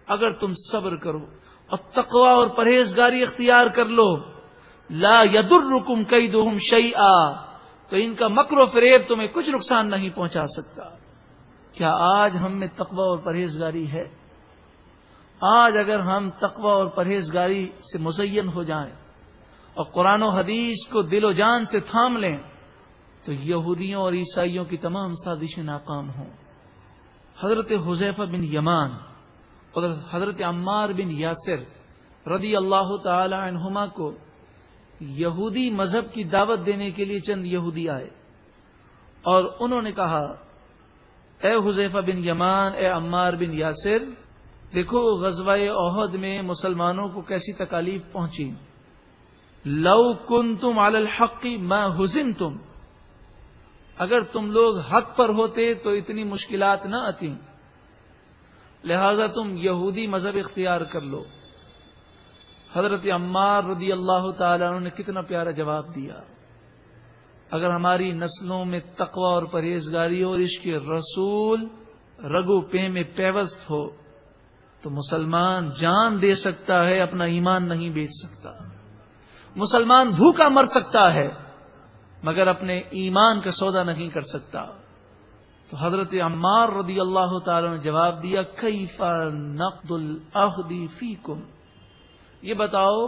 اگر تم صبر کرو اور تقوی اور پرہیزگاری اختیار کر لو، لا یضرکم کیدہم شیئا، تو ان کا مکر و فریب تمہیں کچھ نقصان نہیں پہنچا سکتا. کیا آج ہم میں تقوی اور پرہیزگاری ہے؟ آج اگر ہم تقوی اور پرہیزگاری سے مزین ہو جائیں اور قرآن و حدیث کو دل و جان سے تھام لیں تو یہودیوں اور عیسائیوں کی تمام سازشیں ناکام ہوں. حضرت حذیفہ بن یمان اور حضرت عمار بن یاسر رضی اللہ تعالی عنہما کو یہودی مذہب کی دعوت دینے کے لیے چند یہودی آئے اور انہوں نے کہا، اے حذیفہ بن یمان، اے عمار بن یاسر، دیکھو غزوہ احد میں مسلمانوں کو کیسی تکالیف پہنچی. لو کنتم علی الحق ما حزنتم، اگر تم لوگ حق پر ہوتے تو اتنی مشکلات نہ آتی، لہذا تم یہودی مذہب اختیار کر لو. حضرت عمار رضی اللہ تعالیٰ عنہ نے کتنا پیارا جواب دیا. اگر ہماری نسلوں میں تقوی اور پرہیزگاری اور عشق رسول رگو پے میں پیوست ہو تو مسلمان جان دے سکتا ہے، اپنا ایمان نہیں بیچ سکتا. مسلمان بھوکا مر سکتا ہے مگر اپنے ایمان کا سودا نہیں کر سکتا. تو حضرت عمار رضی اللہ تعالی نے جواب دیا، کیف نقض العہد فیکم، یہ بتاؤ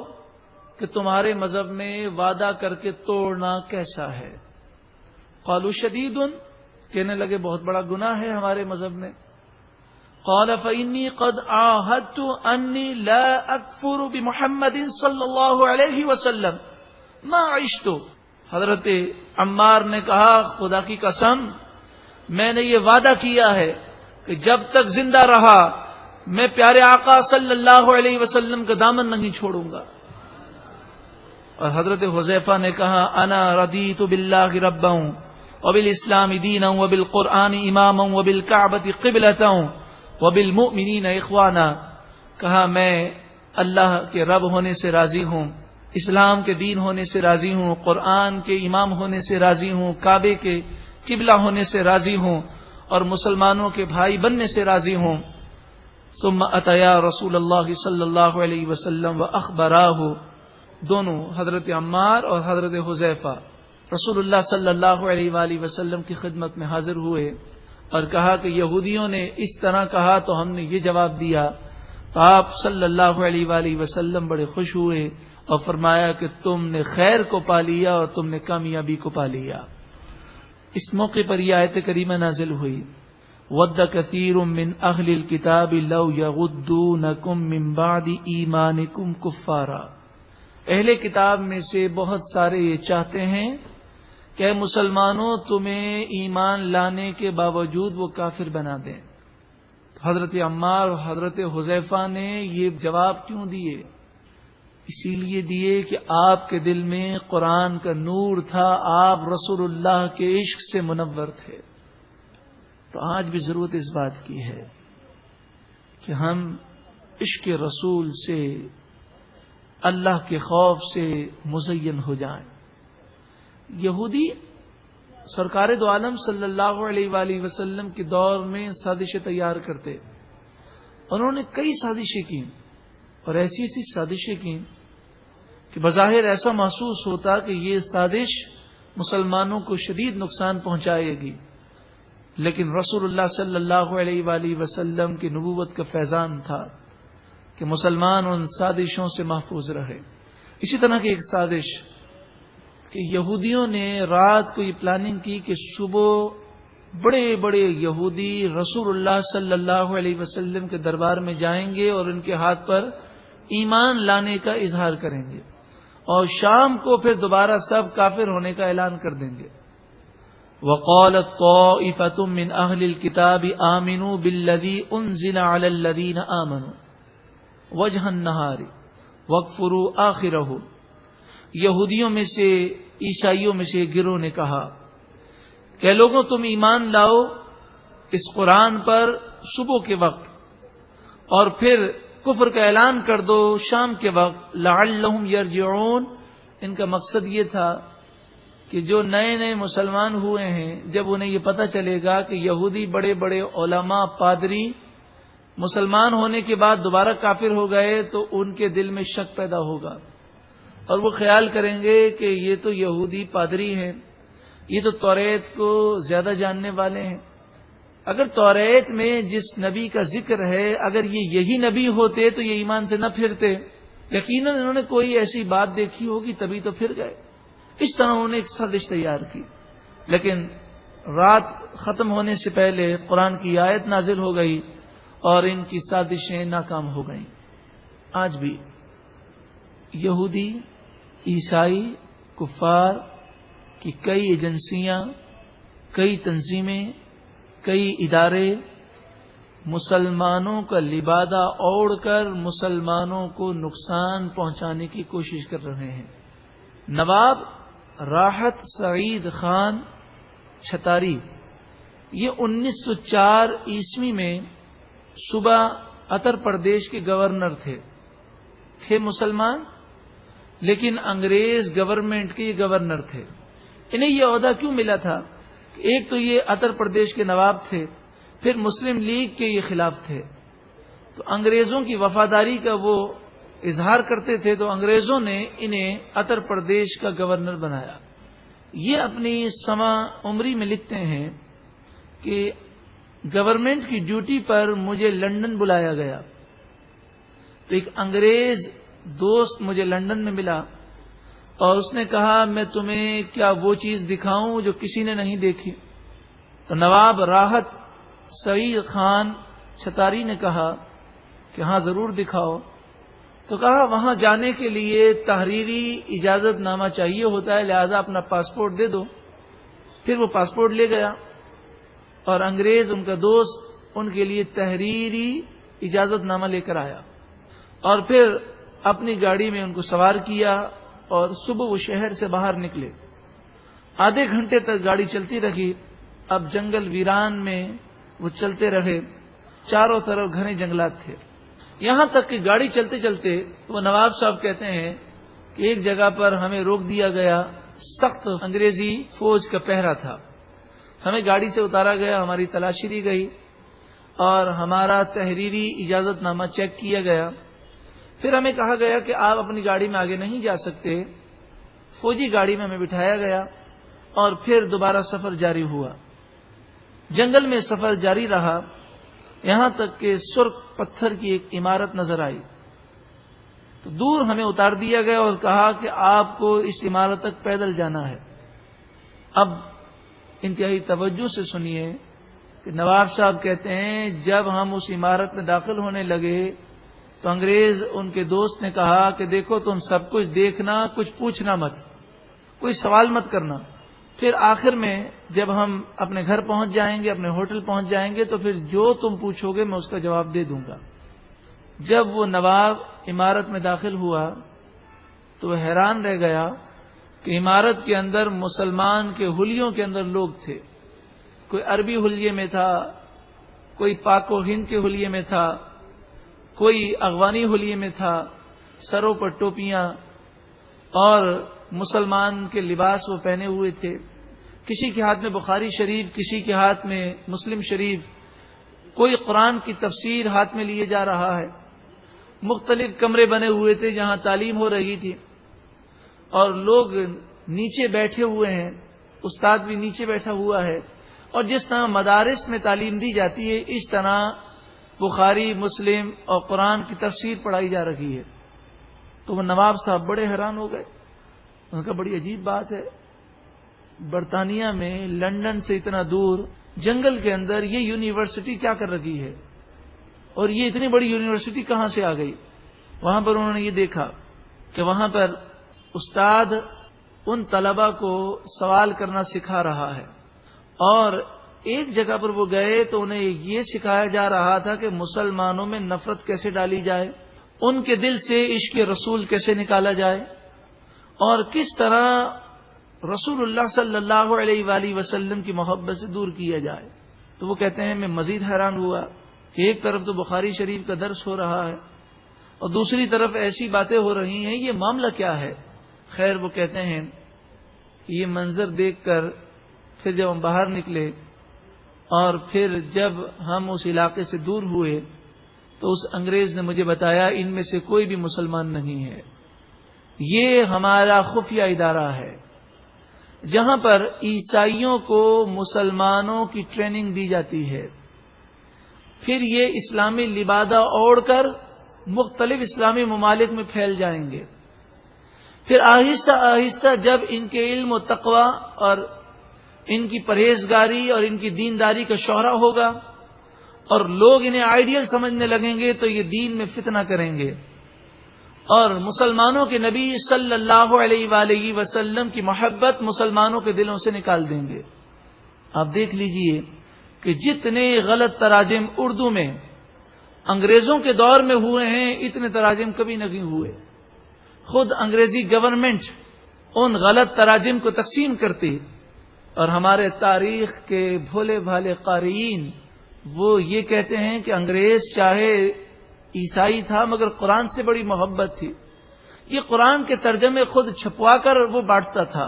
کہ تمہارے مذہب میں وعدہ کر کے توڑنا کیسا ہے. قالوا شدید، کہنے لگے بہت بڑا گناہ ہے ہمارے مذہب میں. قال فإني قد عاهدت أني لا أكفر بمحمد صلی اللہ علیہ وسلم ما عشت. حضرت عمار نے کہا، خدا کی قسم میں نے یہ وعدہ کیا ہے کہ جب تک زندہ رہا میں پیارے آقا صلی اللہ علیہ وسلم کا دامن نہیں چھوڑوں گا. اور حضرت حذیفہ نے کہا، انا رضیت باللہ ربا وبالاسلام دینا وبالقرآن اماما وبالکعبۃ قبلۃ وبالمؤمنین اخوانا. کہا میں اللہ کے رب ہونے سے راضی ہوں، اسلام کے دین ہونے سے راضی ہوں، قرآن کے امام ہونے سے راضی ہوں، کعبے کے قبلہ ہونے سے راضی ہوں اور مسلمانوں کے بھائی بننے سے راضی ہوں. ثم اتیا رسول اللہ صلی اللہ علیہ وسلم واخبراہ، دونوں حضرت عمار اور حضرت حذیفہ رسول اللہ صلی اللہ علیہ وآلہ وسلم کی خدمت میں حاضر ہوئے اور کہا کہ یہودیوں نے اس طرح کہا تو ہم نے یہ جواب دیا. تو آپ صلی اللہ علیہ وآلہ وسلم بڑے خوش ہوئے اور فرمایا کہ تم نے خیر کو پا لیا اور تم نے کامیابی کو پا لیا. اس موقع پر یہ آیت کریمہ نازل ہوئی، وَدَّ كَثِيرٌ مِّنْ أَهْلِ الْكِتَابِ لَوْ يَغُدُّونَكُم مِّن بَعْدِ إِيمَانِكُمْ كُفَّارًا. اہل کتاب میں سے بہت سارے یہ چاہتے ہیں کہ مسلمانوں تمہیں ایمان لانے کے باوجود وہ کافر بنا دیں. حضرت عمار اور حضرت حذیفہ نے یہ جواب کیوں دیے؟ اسی لیے دیے کہ آپ کے دل میں قرآن کا نور تھا، آپ رسول اللہ کے عشق سے منور تھے. تو آج بھی ضرورت اس بات کی ہے کہ ہم عشق رسول سے، اللہ کے خوف سے مزین ہو جائیں. یہودی سرکار دو عالم صلی اللہ علیہ وآلہ وسلم کے دور میں سازشیں تیار کرتے. انہوں نے کئی سازشیں کی اور ایسی ایسی سازشیں کی کہ بظاہر ایسا محسوس ہوتا کہ یہ سازش مسلمانوں کو شدید نقصان پہنچائے گی، لیکن رسول اللہ صلی اللہ علیہ وآلہ وسلم کی نبوت کا فیضان تھا کہ مسلمان ان سازشوں سے محفوظ رہے. اسی طرح کی ایک سازش کہ یہودیوں نے رات کو یہ پلاننگ کی کہ صبح بڑے بڑے یہودی رسول اللہ صلی اللہ علیہ وسلم کے دربار میں جائیں گے اور ان کے ہاتھ پر ایمان لانے کا اظہار کریں گے اور شام کو پھر دوبارہ سب کافر ہونے کا اعلان کر دیں گے. وقالت طائفة من اہل الكتاب آمنوا بالذی انزل علی الذین آمنوا وجہ النہار واکفروا آخرہ. یہودیوں میں سے، عیسائیوں میں سے گروہ نے کہا کہ لوگوں تم ایمان لاؤ اس قرآن پر صبح کے وقت اور پھر کفر کا اعلان کر دو شام کے وقت. لعلہم یرجعون، ان کا مقصد یہ تھا کہ جو نئے نئے مسلمان ہوئے ہیں جب انہیں یہ پتہ چلے گا کہ یہودی بڑے بڑے علماء پادری مسلمان ہونے کے بعد دوبارہ کافر ہو گئے تو ان کے دل میں شک پیدا ہوگا اور وہ خیال کریں گے کہ یہ تو یہودی پادری ہیں، یہ تو توریت کو زیادہ جاننے والے ہیں. اگر توریت میں جس نبی کا ذکر ہے اگر یہ یہی نبی ہوتے تو یہ ایمان سے نہ پھرتے. یقیناً انہوں نے کوئی ایسی بات دیکھی ہوگی تبھی تو پھر گئے. اس طرح انہوں نے ایک سازش تیار کی. لیکن رات ختم ہونے سے پہلے قرآن کی آیت نازل ہو گئی، اور ان کی سازشیں ناکام ہو گئیں۔ آج بھی یہودی، عیسائی، کفار کی کئی ایجنسیاں، کئی تنظیمیں، کئی ادارے مسلمانوں کا لبادہ اوڑھ کر مسلمانوں کو نقصان پہنچانے کی کوشش کر رہے ہیں۔ نواب راحت سعید خان چھتاری یہ 1904 عیسوی میں صوبہ اتر پردیش کے گورنر تھے مسلمان، لیکن انگریز گورنمنٹ کے یہ گورنر تھے۔ انہیں یہ عہدہ کیوں ملا تھا کہ ایک تو یہ اتر پردیش کے نواب تھے، پھر مسلم لیگ کے یہ خلاف تھے، تو انگریزوں کی وفاداری کا وہ اظہار کرتے تھے، تو انگریزوں نے انہیں اتر پردیش کا گورنر بنایا۔ یہ اپنی سما عمری میں لکھتے ہیں کہ گورنمنٹ کی ڈیوٹی پر مجھے لندن بلایا گیا، تو ایک انگریز دوست مجھے لندن میں ملا اور اس نے کہا میں تمہیں کیا وہ چیز دکھاؤں جو کسی نے نہیں دیکھی؟ تو نواب راحت سعید خان چھتاری نے کہا کہ ہاں ضرور دکھاؤ۔ تو کہا وہاں جانے کے لیے تحریری اجازت نامہ چاہیے ہوتا ہے، لہذا اپنا پاسپورٹ دے دو۔ پھر وہ پاسپورٹ لے گیا اور انگریز ان کا دوست ان کے لیے تحریری اجازت نامہ لے کر آیا اور پھر اپنی گاڑی میں ان کو سوار کیا اور صبح وہ شہر سے باہر نکلے۔ آدھے گھنٹے تک گاڑی چلتی رہی۔ اب جنگل ویران میں وہ چلتے رہے، چاروں طرف گھنے جنگلات تھے، یہاں تک کہ گاڑی چلتے چلتے وہ نواب صاحب کہتے ہیں کہ ایک جگہ پر ہمیں روک دیا گیا، سخت انگریزی فوج کا پہرا تھا، ہمیں گاڑی سے اتارا گیا، ہماری تلاشی لی گئی اور ہمارا تحریری اجازت نامہ چیک کیا گیا۔ پھر ہمیں کہا گیا کہ آپ اپنی گاڑی میں آگے نہیں جا سکتے، فوجی گاڑی میں ہمیں بٹھایا گیا اور پھر دوبارہ سفر جاری ہوا۔ جنگل میں سفر جاری رہا، یہاں تک کہ سرخ پتھر کی ایک عمارت نظر آئی، تو دور ہمیں اتار دیا گیا اور کہا کہ آپ کو اس عمارت تک پیدل جانا ہے۔ اب انتہائی توجہ سے سنیے کہ نواب صاحب کہتے ہیں جب ہم اس عمارت میں داخل ہونے لگے تو انگریز ان کے دوست نے کہا کہ دیکھو تم سب کچھ دیکھنا، کچھ پوچھنا مت، کوئی سوال مت کرنا، پھر آخر میں جب ہم اپنے گھر پہنچ جائیں گے، اپنے ہوٹل پہنچ جائیں گے، تو پھر جو تم پوچھو گے میں اس کا جواب دے دوں گا۔ جب وہ نواب عمارت میں داخل ہوا تو وہ حیران رہ گیا کہ عمارت کے اندر مسلمان کے حلیوں کے اندر لوگ تھے، کوئی عربی حلیے میں تھا، کوئی پاک و ہند کے حلیے میں تھا، کوئی افغانی حلیے میں تھا، سروں پر ٹوپیاں اور مسلمان کے لباس وہ پہنے ہوئے تھے، کسی کے ہاتھ میں بخاری شریف، کسی کے ہاتھ میں مسلم شریف، کوئی قرآن کی تفسیر ہاتھ میں لیے جا رہا ہے۔ مختلف کمرے بنے ہوئے تھے جہاں تعلیم ہو رہی تھی اور لوگ نیچے بیٹھے ہوئے ہیں، استاد بھی نیچے بیٹھا ہوا ہے، اور جس طرح مدارس میں تعلیم دی جاتی ہے اس طرح بخاری، مسلم اور قرآن کی تفسیر پڑھائی جا رہی ہے۔ تو وہ نواب صاحب بڑے حیران ہو گئے، ان کا بڑی عجیب بات ہے، برطانیہ میں لندن سے اتنا دور جنگل کے اندر یہ یونیورسٹی کیا کر رہی ہے، اور یہ اتنی بڑی یونیورسٹی کہاں سے آ گئی؟ وہاں پر انہوں نے یہ دیکھا کہ وہاں پر استاد ان طلبہ کو سوال کرنا سکھا رہا ہے، اور ایک جگہ پر وہ گئے تو انہیں یہ سکھایا جا رہا تھا کہ مسلمانوں میں نفرت کیسے ڈالی جائے، ان کے دل سے عشق رسول کیسے نکالا جائے، اور کس طرح رسول اللہ صلی اللہ علیہ وآلہ وسلم کی محبت سے دور کیا جائے۔ تو وہ کہتے ہیں میں مزید حیران ہوا کہ ایک طرف تو بخاری شریف کا درس ہو رہا ہے اور دوسری طرف ایسی باتیں ہو رہی ہیں، یہ معاملہ کیا ہے؟ خیر وہ کہتے ہیں کہ یہ منظر دیکھ کر پھر جب ہم باہر نکلے اور پھر جب ہم اس علاقے سے دور ہوئے تو اس انگریز نے مجھے بتایا ان میں سے کوئی بھی مسلمان نہیں ہے، یہ ہمارا خفیہ ادارہ ہے جہاں پر عیسائیوں کو مسلمانوں کی ٹریننگ دی جاتی ہے، پھر یہ اسلامی لبادہ اوڑھ کر مختلف اسلامی ممالک میں پھیل جائیں گے، پھر آہستہ آہستہ جب ان کے علم و تقوی اور ان کی پرہیزگاری اور ان کی دینداری کا شہرہ ہوگا اور لوگ انہیں آئیڈیل سمجھنے لگیں گے تو یہ دین میں فتنہ کریں گے اور مسلمانوں کے نبی صلی اللہ علیہ وآلہ وسلم کی محبت مسلمانوں کے دلوں سے نکال دیں گے۔ آپ دیکھ لیجئے کہ جتنے غلط تراجم اردو میں انگریزوں کے دور میں ہوئے ہیں اتنے تراجم کبھی نہیں ہوئے۔ خود انگریزی گورنمنٹ ان غلط تراجم کو تقسیم کرتی اور ہمارے تاریخ کے بھولے بھالے قارئین وہ یہ کہتے ہیں کہ انگریز چاہے عیسائی تھا مگر قرآن سے بڑی محبت تھی، یہ قرآن کے ترجمے خود چھپوا کر وہ بانٹتا تھا،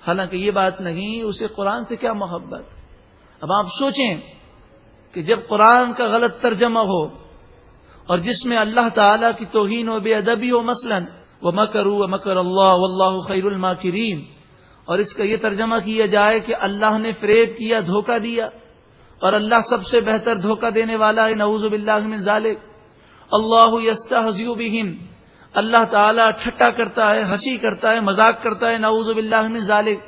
حالانکہ یہ بات نہیں، اسے قرآن سے کیا محبت۔ اب آپ سوچیں کہ جب قرآن کا غلط ترجمہ ہو اور جس میں اللہ تعالی کی توہین و بے ادبی ہو، مثلا وَمَكَرُوا وَمَكَرَ اللَّهُ وَاللَّهُ خَيْرُ الْمَاكِرِينَ، اور اس کا یہ ترجمہ کیا جائے کہ اللہ نے فریب کیا، دھوکہ دیا اور اللہ سب سے بہتر دھوکہ دینے والا ہے، نعوذ باللہ من ذالک، اللہ یستہزئ بہم، اللہ تعالیٰ ٹھٹا کرتا ہے، ہنسی کرتا ہے، مذاق کرتا ہے، نعوذ باللہ من ذالک۔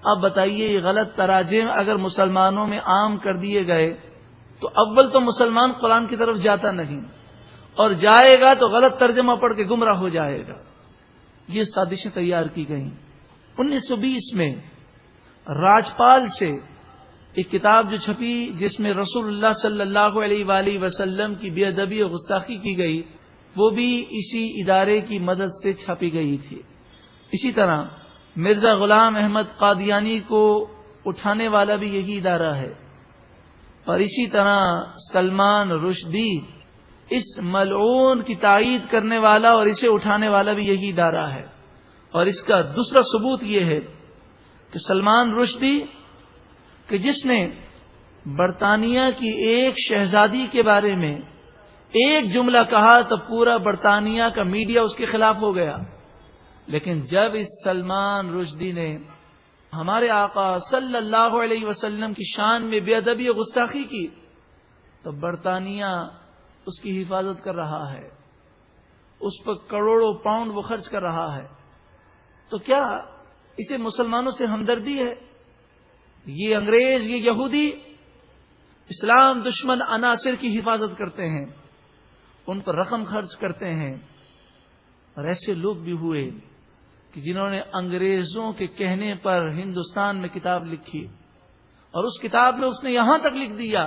اب بتائیے یہ غلط تراجم اگر مسلمانوں میں عام کر دیے گئے تو اول تو مسلمان قرآن کی طرف جاتا نہیں، اور جائے گا تو غلط ترجمہ پڑھ کے گمراہ ہو جائے گا۔ یہ سازشیں تیار کی گئیں۔ 1920 میں راجپال سے ایک کتاب جو چھپی جس میں رسول اللہ صلی اللہ علیہ وآلہ وسلم کی بے ادبی اور گستاخی کی گئی، وہ بھی اسی ادارے کی مدد سے چھاپی گئی تھی۔ اسی طرح مرزا غلام احمد قادیانی کو اٹھانے والا بھی یہی ادارہ ہے، اور اسی طرح سلمان رشدی اس ملعون کی تائید کرنے والا اور اسے اٹھانے والا بھی یہی ادارہ ہے۔ اور اس کا دوسرا ثبوت یہ ہے کہ سلمان رشدی کہ جس نے برطانیہ کی ایک شہزادی کے بارے میں ایک جملہ کہا تو پورا برطانیہ کا میڈیا اس کے خلاف ہو گیا، لیکن جب اس سلمان رشدی نے ہمارے آقا صلی اللہ علیہ وسلم کی شان میں بے ادبی و گستاخی کی تو برطانیہ اس کی حفاظت کر رہا ہے، اس پر کروڑوں پاؤنڈ وہ خرچ کر رہا ہے۔ تو کیا اسے مسلمانوں سے ہمدردی ہے؟ یہ انگریز، یہ یہودی اسلام دشمن عناصر کی حفاظت کرتے ہیں، ان پر رقم خرچ کرتے ہیں، اور ایسے لوگ بھی ہوئے کہ جنہوں نے انگریزوں کے کہنے پر ہندوستان میں کتاب لکھی، اور اس کتاب میں اس نے یہاں تک لکھ دیا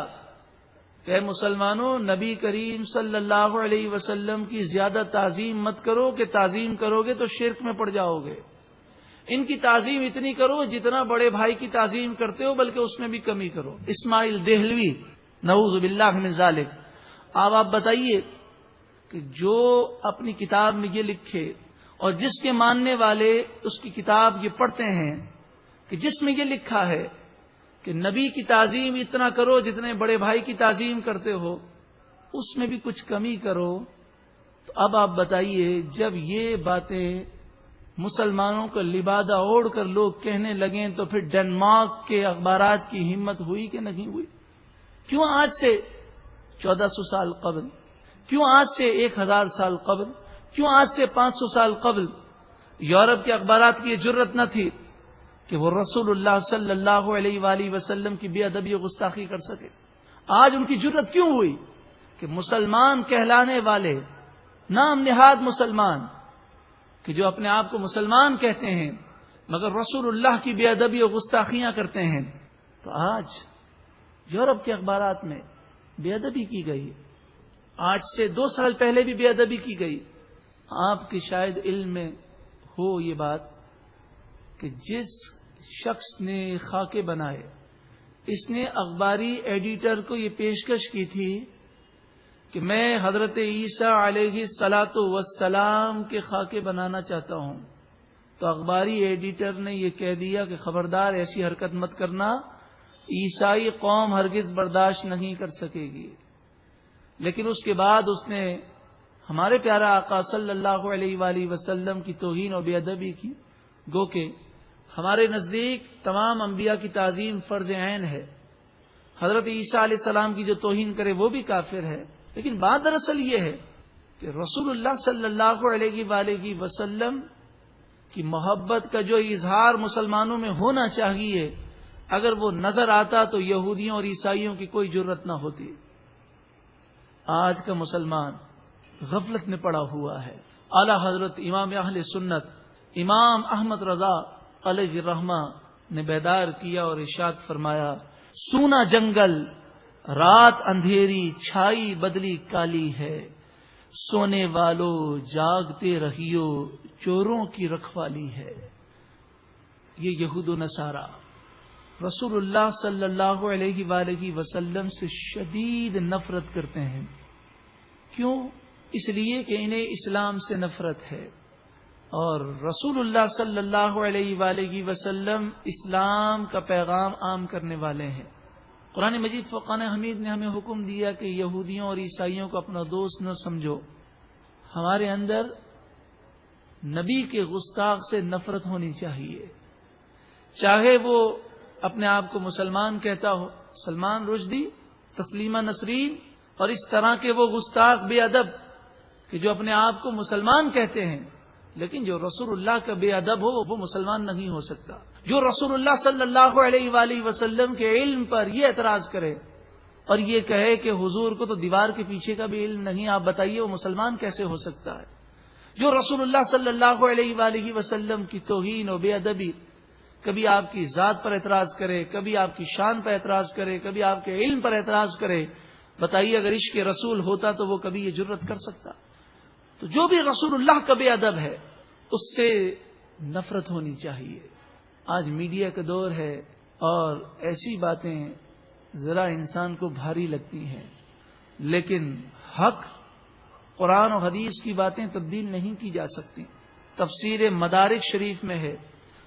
کہ اے مسلمانوں، نبی کریم صلی اللہ علیہ وسلم کی زیادہ تعظیم مت کرو کہ تعظیم کرو گے تو شرک میں پڑ جاؤ گے، ان کی تعظیم اتنی کرو جتنا بڑے بھائی کی تعظیم کرتے ہو، بلکہ اس میں بھی کمی کرو۔ اسماعیل دہلوی نعوذ باللہ من ذالک۔ اب آپ بتائیے کہ جو اپنی کتاب میں یہ لکھے اور جس کے ماننے والے اس کی کتاب یہ پڑھتے ہیں کہ جس میں یہ لکھا ہے کہ نبی کی تعظیم اتنا کرو جتنے بڑے بھائی کی تعظیم کرتے ہو، اس میں بھی کچھ کمی کرو، تو اب آپ بتائیے جب یہ باتیں مسلمانوں کا لبادہ اوڑھ کر لوگ کہنے لگیں تو پھر ڈنمارک کے اخبارات کی ہمت ہوئی کہ نہیں ہوئی؟ کیوں آج سے 1400 سال قبل، کیوں آج سے 1000 سال قبل، کیوں آج سے 500 سال قبل یورپ کے اخبارات کی یہ جرت نہ تھی کہ وہ رسول اللہ صلی اللہ علیہ وآلہ وسلم کی بے ادبی و گستاخی کر سکے؟ آج ان کی جرت کیوں ہوئی کہ مسلمان کہلانے والے، نام نہاد مسلمان، کہ جو اپنے آپ کو مسلمان کہتے ہیں مگر رسول اللہ کی بے ادبی و گستاخیاں کرتے ہیں، تو آج یورپ کے اخبارات میں بے ادبی کی گئی، آج سے 2 سال پہلے بھی بے ادبی کی گئی۔ آپ کے شاید علم میں ہو یہ بات کہ جس شخص نے خاکے بنائے، اس نے اخباری ایڈیٹر کو یہ پیشکش کی تھی کہ میں حضرت عیسیٰ علیہ الصلاۃ والسلام کے خاکے بنانا چاہتا ہوں، تو اخباری ایڈیٹر نے یہ کہہ دیا کہ خبردار ایسی حرکت مت کرنا، عیسائی قوم ہرگز برداشت نہیں کر سکے گی۔ لیکن اس کے بعد اس نے ہمارے پیارا آقا صلی اللہ علیہ وآلہ وسلم کی توہین و بے ادبی کی، گو کہ ہمارے نزدیک تمام انبیاء کی تعظیم فرض عین ہے، حضرت عیسیٰ علیہ السلام کی جو توہین کرے وہ بھی کافر ہے۔ لیکن بات دراصل یہ ہے کہ رسول اللہ صلی اللہ علیہ وآلہ وسلم کی محبت کا جو اظہار مسلمانوں میں ہونا چاہیے، اگر وہ نظر آتا تو یہودیوں اور عیسائیوں کی کوئی جرت نہ ہوتی۔ آج کا مسلمان غفلت میں پڑا ہوا ہے. اعلی حضرت امام اہل سنت امام احمد رضا علیہ الرحمہ نے بیدار کیا اور ارشاد فرمایا، سونا جنگل رات اندھیری چھائی بدلی کالی ہے، سونے والو جاگتے رہیو چوروں کی رکھوالی ہے. یہ یہود و نصارہ رسول اللہ صلی اللہ علیہ وآلہ وسلم سے شدید نفرت کرتے ہیں. کیوں؟ اس لیے کہ انہیں اسلام سے نفرت ہے، اور رسول اللہ صلی اللہ علیہ وآلہ وسلم اسلام کا پیغام عام کرنے والے ہیں. قرآن مجید فرقان حمید نے ہمیں حکم دیا کہ یہودیوں اور عیسائیوں کو اپنا دوست نہ سمجھو. ہمارے اندر نبی کے گستاخ سے نفرت ہونی چاہیے، چاہے وہ اپنے آپ کو مسلمان کہتا ہو، سلمان رشدی، تسلیمہ نسرین اور اس طرح کے وہ گستاخ بے ادب کہ جو اپنے آپ کو مسلمان کہتے ہیں، لیکن جو رسول اللہ کا بے ادب ہو وہ مسلمان نہیں ہو سکتا. جو رسول اللہ صلی اللہ علیہ وآلہ وسلم کے علم پر یہ اعتراض کرے اور یہ کہے کہ حضور کو تو دیوار کے پیچھے کا بھی علم نہیں، آپ بتائیے وہ مسلمان کیسے ہو سکتا ہے. جو رسول اللہ صلی اللہ علیہ وآلہ وسلم کی توہین و بے ادبی، کبھی آپ کی ذات پر اعتراض کرے، کبھی آپ کی شان پر اعتراض کرے، کبھی آپ کے علم پر اعتراض کرے، بتائیے اگر عشق رسول ہوتا تو وہ کبھی یہ جرأت کر سکتا؟ تو جو بھی رسول اللہ کا بے ادب ہے اس سے نفرت ہونی چاہیے. آج میڈیا کا دور ہے اور ایسی باتیں ذرا انسان کو بھاری لگتی ہیں، لیکن حق قرآن و حدیث کی باتیں تبدیل نہیں کی جا سکتی. تفسیر مدارک شریف میں ہے،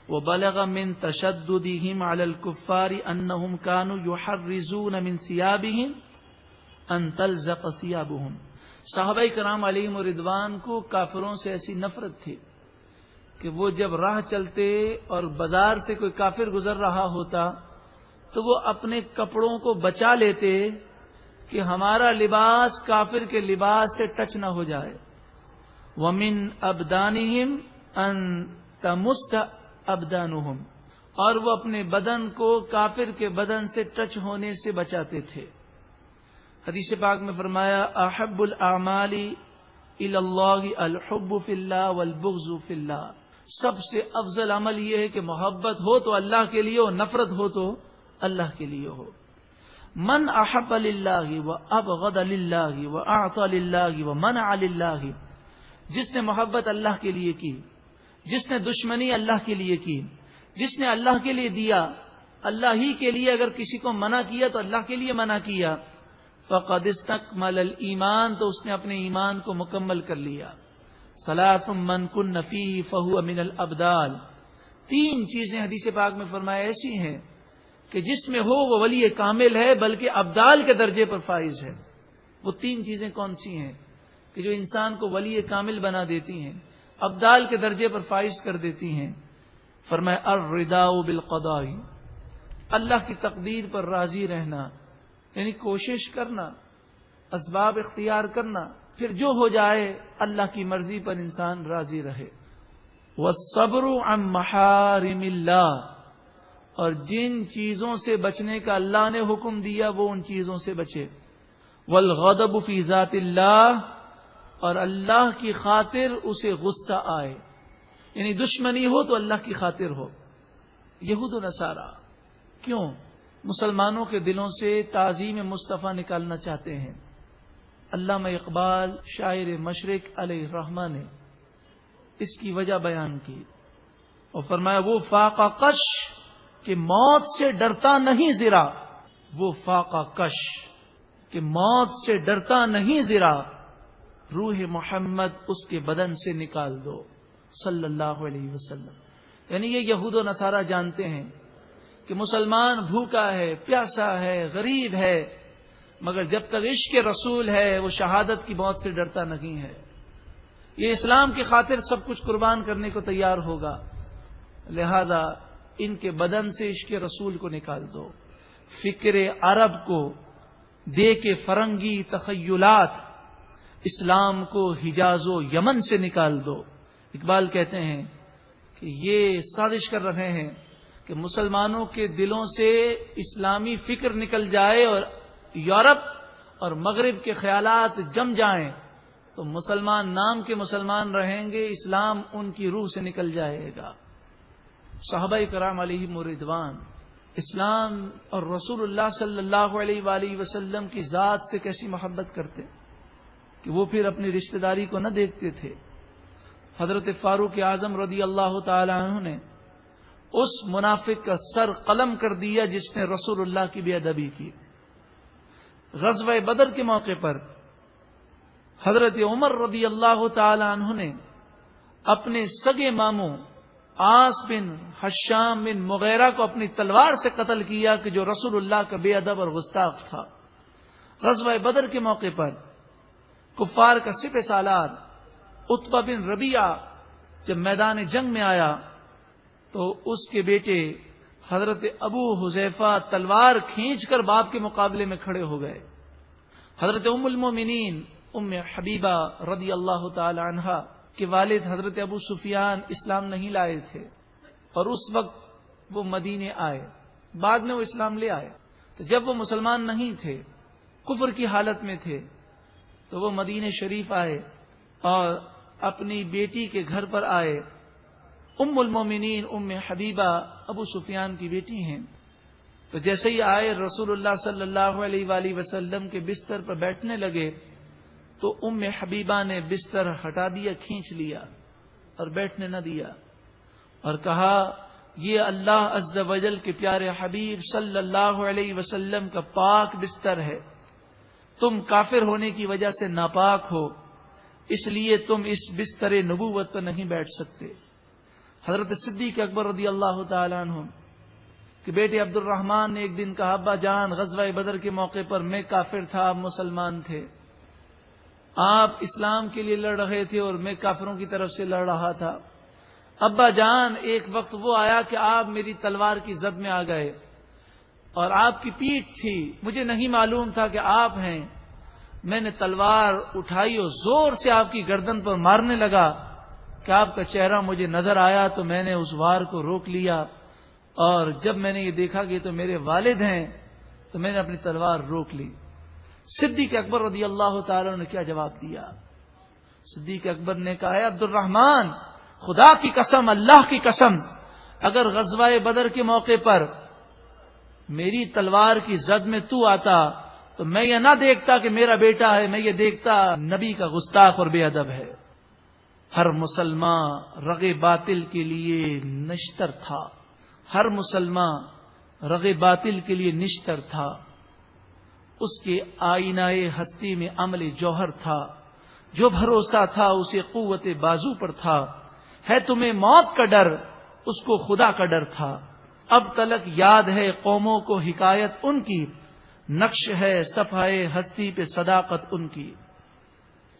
وَبَلَغَ مِن تَشَدُّدِهِمْ عَلَى الْكُفَّارِ أَنَّهُمْ كَانُوا يُحَرِّزُونَ مِن ثِيَابِهِمْ أَن تَلْزَقَ ثِيَابُهُمْ. صحابہ کرام علیہم رضوان کو کافروں سے ایسی نفرت تھی کہ وہ جب راہ چلتے اور بازار سے کوئی کافر گزر رہا ہوتا تو وہ اپنے کپڑوں کو بچا لیتے کہ ہمارا لباس کافر کے لباس سے ٹچ نہ ہو جائے. وَمِن أَبْدَانِهِمْ أَن تَمُسَّ أَبْدَانُهُمْ، اور وہ اپنے بدن کو کافر کے بدن سے ٹچ ہونے سے بچاتے تھے. حدیث پاک میں فرمایا، احب الاعمال الی اللہ الحب فی اللہ والبغض فی اللہ. سب سے افضل عمل یہ ہے کہ محبت ہو تو اللہ کے لیے ہو، نفرت ہو تو اللہ کے لیے ہو. من احب للہ وابغض للہ واعطى للہ ومنع للہ، جس نے محبت اللہ کے لیے کی، جس نے دشمنی اللہ کے لیے کی، جس نے اللہ کے لیے دیا، اللہ ہی کے لیے اگر کسی کو منع کیا تو اللہ کے لیے منع کیا، فقد استکمل الایمان، تو اس نے اپنے ایمان کو مکمل کر لیا. ثلاث من کن فیہ فہو من الابدال. تین چیزیں حدیث پاک میں فرمایا ایسی ہیں کہ جس میں ہو وہ ولی کامل ہے، بلکہ ابدال کے درجے پر فائز ہے. وہ تین چیزیں کون سی ہیں کہ جو انسان کو ولی کامل بنا دیتی ہیں، ابدال کے درجے پر فائز کر دیتی ہیں؟ فرمایا الرضا بالقضاء، اللہ کی تقدیر پر راضی رہنا، یعنی کوشش کرنا، اسباب اختیار کرنا، پھر جو ہو جائے اللہ کی مرضی پر انسان راضی رہے. والصبر عن محارم اللہ، اور جن چیزوں سے بچنے کا اللہ نے حکم دیا وہ ان چیزوں سے بچے. والغضب فی ذات اللہ، اور اللہ کی خاطر اسے غصہ آئے، یعنی دشمنی ہو تو اللہ کی خاطر ہو. یہود و نصارہ کیوں مسلمانوں کے دلوں سے تعظیم مصطفیٰ نکالنا چاہتے ہیں؟ علامہ اقبال شاعر مشرق علیہ الرحمہ نے اس کی وجہ بیان کی اور فرمایا، وہ فاقہ کش کہ موت سے ڈرتا نہیں ذرا، وہ فاقہ کش کہ موت سے ڈرتا نہیں ذرا، روح محمد اس کے بدن سے نکال دو صلی اللہ علیہ وسلم. یعنی یہ یہود و نصارہ جانتے ہیں کہ مسلمان بھوکا ہے، پیاسا ہے، غریب ہے، مگر جب تک عشق رسول ہے وہ شہادت کی موت سے ڈرتا نہیں ہے. یہ اسلام کی خاطر سب کچھ قربان کرنے کو تیار ہوگا، لہذا ان کے بدن سے عشق رسول کو نکال دو. فکر عرب کو دے کے فرنگی تخیلات، اسلام کو حجاز و یمن سے نکال دو. اقبال کہتے ہیں کہ یہ سازش کر رہے ہیں کہ مسلمانوں کے دلوں سے اسلامی فکر نکل جائے اور یورپ اور مغرب کے خیالات جم جائیں تو مسلمان نام کے مسلمان رہیں گے، اسلام ان کی روح سے نکل جائے گا۔ صحابہ کرام علیہم رضوان اسلام اور رسول اللہ صلی اللہ علیہ وآلہ وسلم کی ذات سے کیسی محبت کرتے کہ وہ پھر اپنی رشتہ داری کو نہ دیکھتے تھے۔ حضرت فاروق اعظم رضی اللہ تعالی عنہ نے اس منافق کا سر قلم کر دیا جس نے رسول اللہ کی بے ادبی کی۔ غزوہ بدر کے موقع پر حضرت عمر رضی اللہ تعالی عنہ نے اپنے سگے ماموں عاص بن حشام بن مغیرہ کو اپنی تلوار سے قتل کیا کہ جو رسول اللہ کا بے ادب اور گستاخ تھا۔ غزوہ بدر کے موقع پر کفار کا سپہ سالار عتبہ بن ربیعہ جب میدان جنگ میں آیا تو اس کے بیٹے حضرت ابو حذیفہ تلوار کھینچ کر باپ کے مقابلے میں کھڑے ہو گئے۔ حضرت ام المومنین ام حبیبہ رضی اللہ تعالی عنہا کے والد حضرت ابو سفیان اسلام نہیں لائے تھے، اور اس وقت وہ مدینے آئے، بعد میں وہ اسلام لے آئے۔ تو جب وہ مسلمان نہیں تھے، کفر کی حالت میں تھے، تو وہ مدینے شریف آئے اور اپنی بیٹی کے گھر پر آئے۔ ام المومنین ام حبیبہ ابو سفیان کی بیٹی ہیں، تو جیسے ہی آئے رسول اللہ صلی اللہ علیہ وآلہ وسلم کے بستر پر بیٹھنے لگے تو ام حبیبہ نے بستر ہٹا دیا، کھینچ لیا اور بیٹھنے نہ دیا، اور کہا یہ اللہ عز و جل کے پیارے حبیب صلی اللہ علیہ وسلم کا پاک بستر ہے، تم کافر ہونے کی وجہ سے ناپاک ہو، اس لیے تم اس بستر نبوت پر نہیں بیٹھ سکتے۔ حضرت صدیق اکبر رضی اللہ تعالی عنہ کہ بیٹے عبد الرحمن نے ایک دن کہا ابا جان غزوہ بدر کے موقع پر میں کافر تھا، آپ مسلمان تھے، آپ اسلام کے لیے لڑ رہے تھے اور میں کافروں کی طرف سے لڑ رہا تھا۔ ابا جان ایک وقت وہ آیا کہ آپ میری تلوار کی زد میں آ گئے اور آپ کی پیٹھ تھی، مجھے نہیں معلوم تھا کہ آپ ہیں، میں نے تلوار اٹھائی اور زور سے آپ کی گردن پر مارنے لگا کہ آپ کا چہرہ مجھے نظر آیا تو میں نے اس وار کو روک لیا، اور جب میں نے یہ دیکھا کہ تو میرے والد ہیں تو میں نے اپنی تلوار روک لی۔ صدیق اکبر رضی اللہ تعالی نے کیا جواب دیا؟ صدیق اکبر نے کہا ہے عبد الرحمن خدا کی قسم، اللہ کی قسم، اگر غزوہ بدر کے موقع پر میری تلوار کی زد میں تو آتا تو میں یہ نہ دیکھتا کہ میرا بیٹا ہے، میں یہ دیکھتا نبی کا گستاخ اور بے ادب ہے۔ ہر مسلمان رغ باطل کے لیے نشتر تھا، ہر مسلمان رغ باطل کے لیے نشتر تھا، اس کے آئینہ ہستی میں عمل جوہر تھا، جو بھروسہ تھا اسے قوت بازو پر تھا، ہے تمہیں موت کا ڈر، اس کو خدا کا ڈر تھا، اب تلک یاد ہے قوموں کو حکایت ان کی، نقش ہے صفحہ ہستی پہ صداقت ان کی۔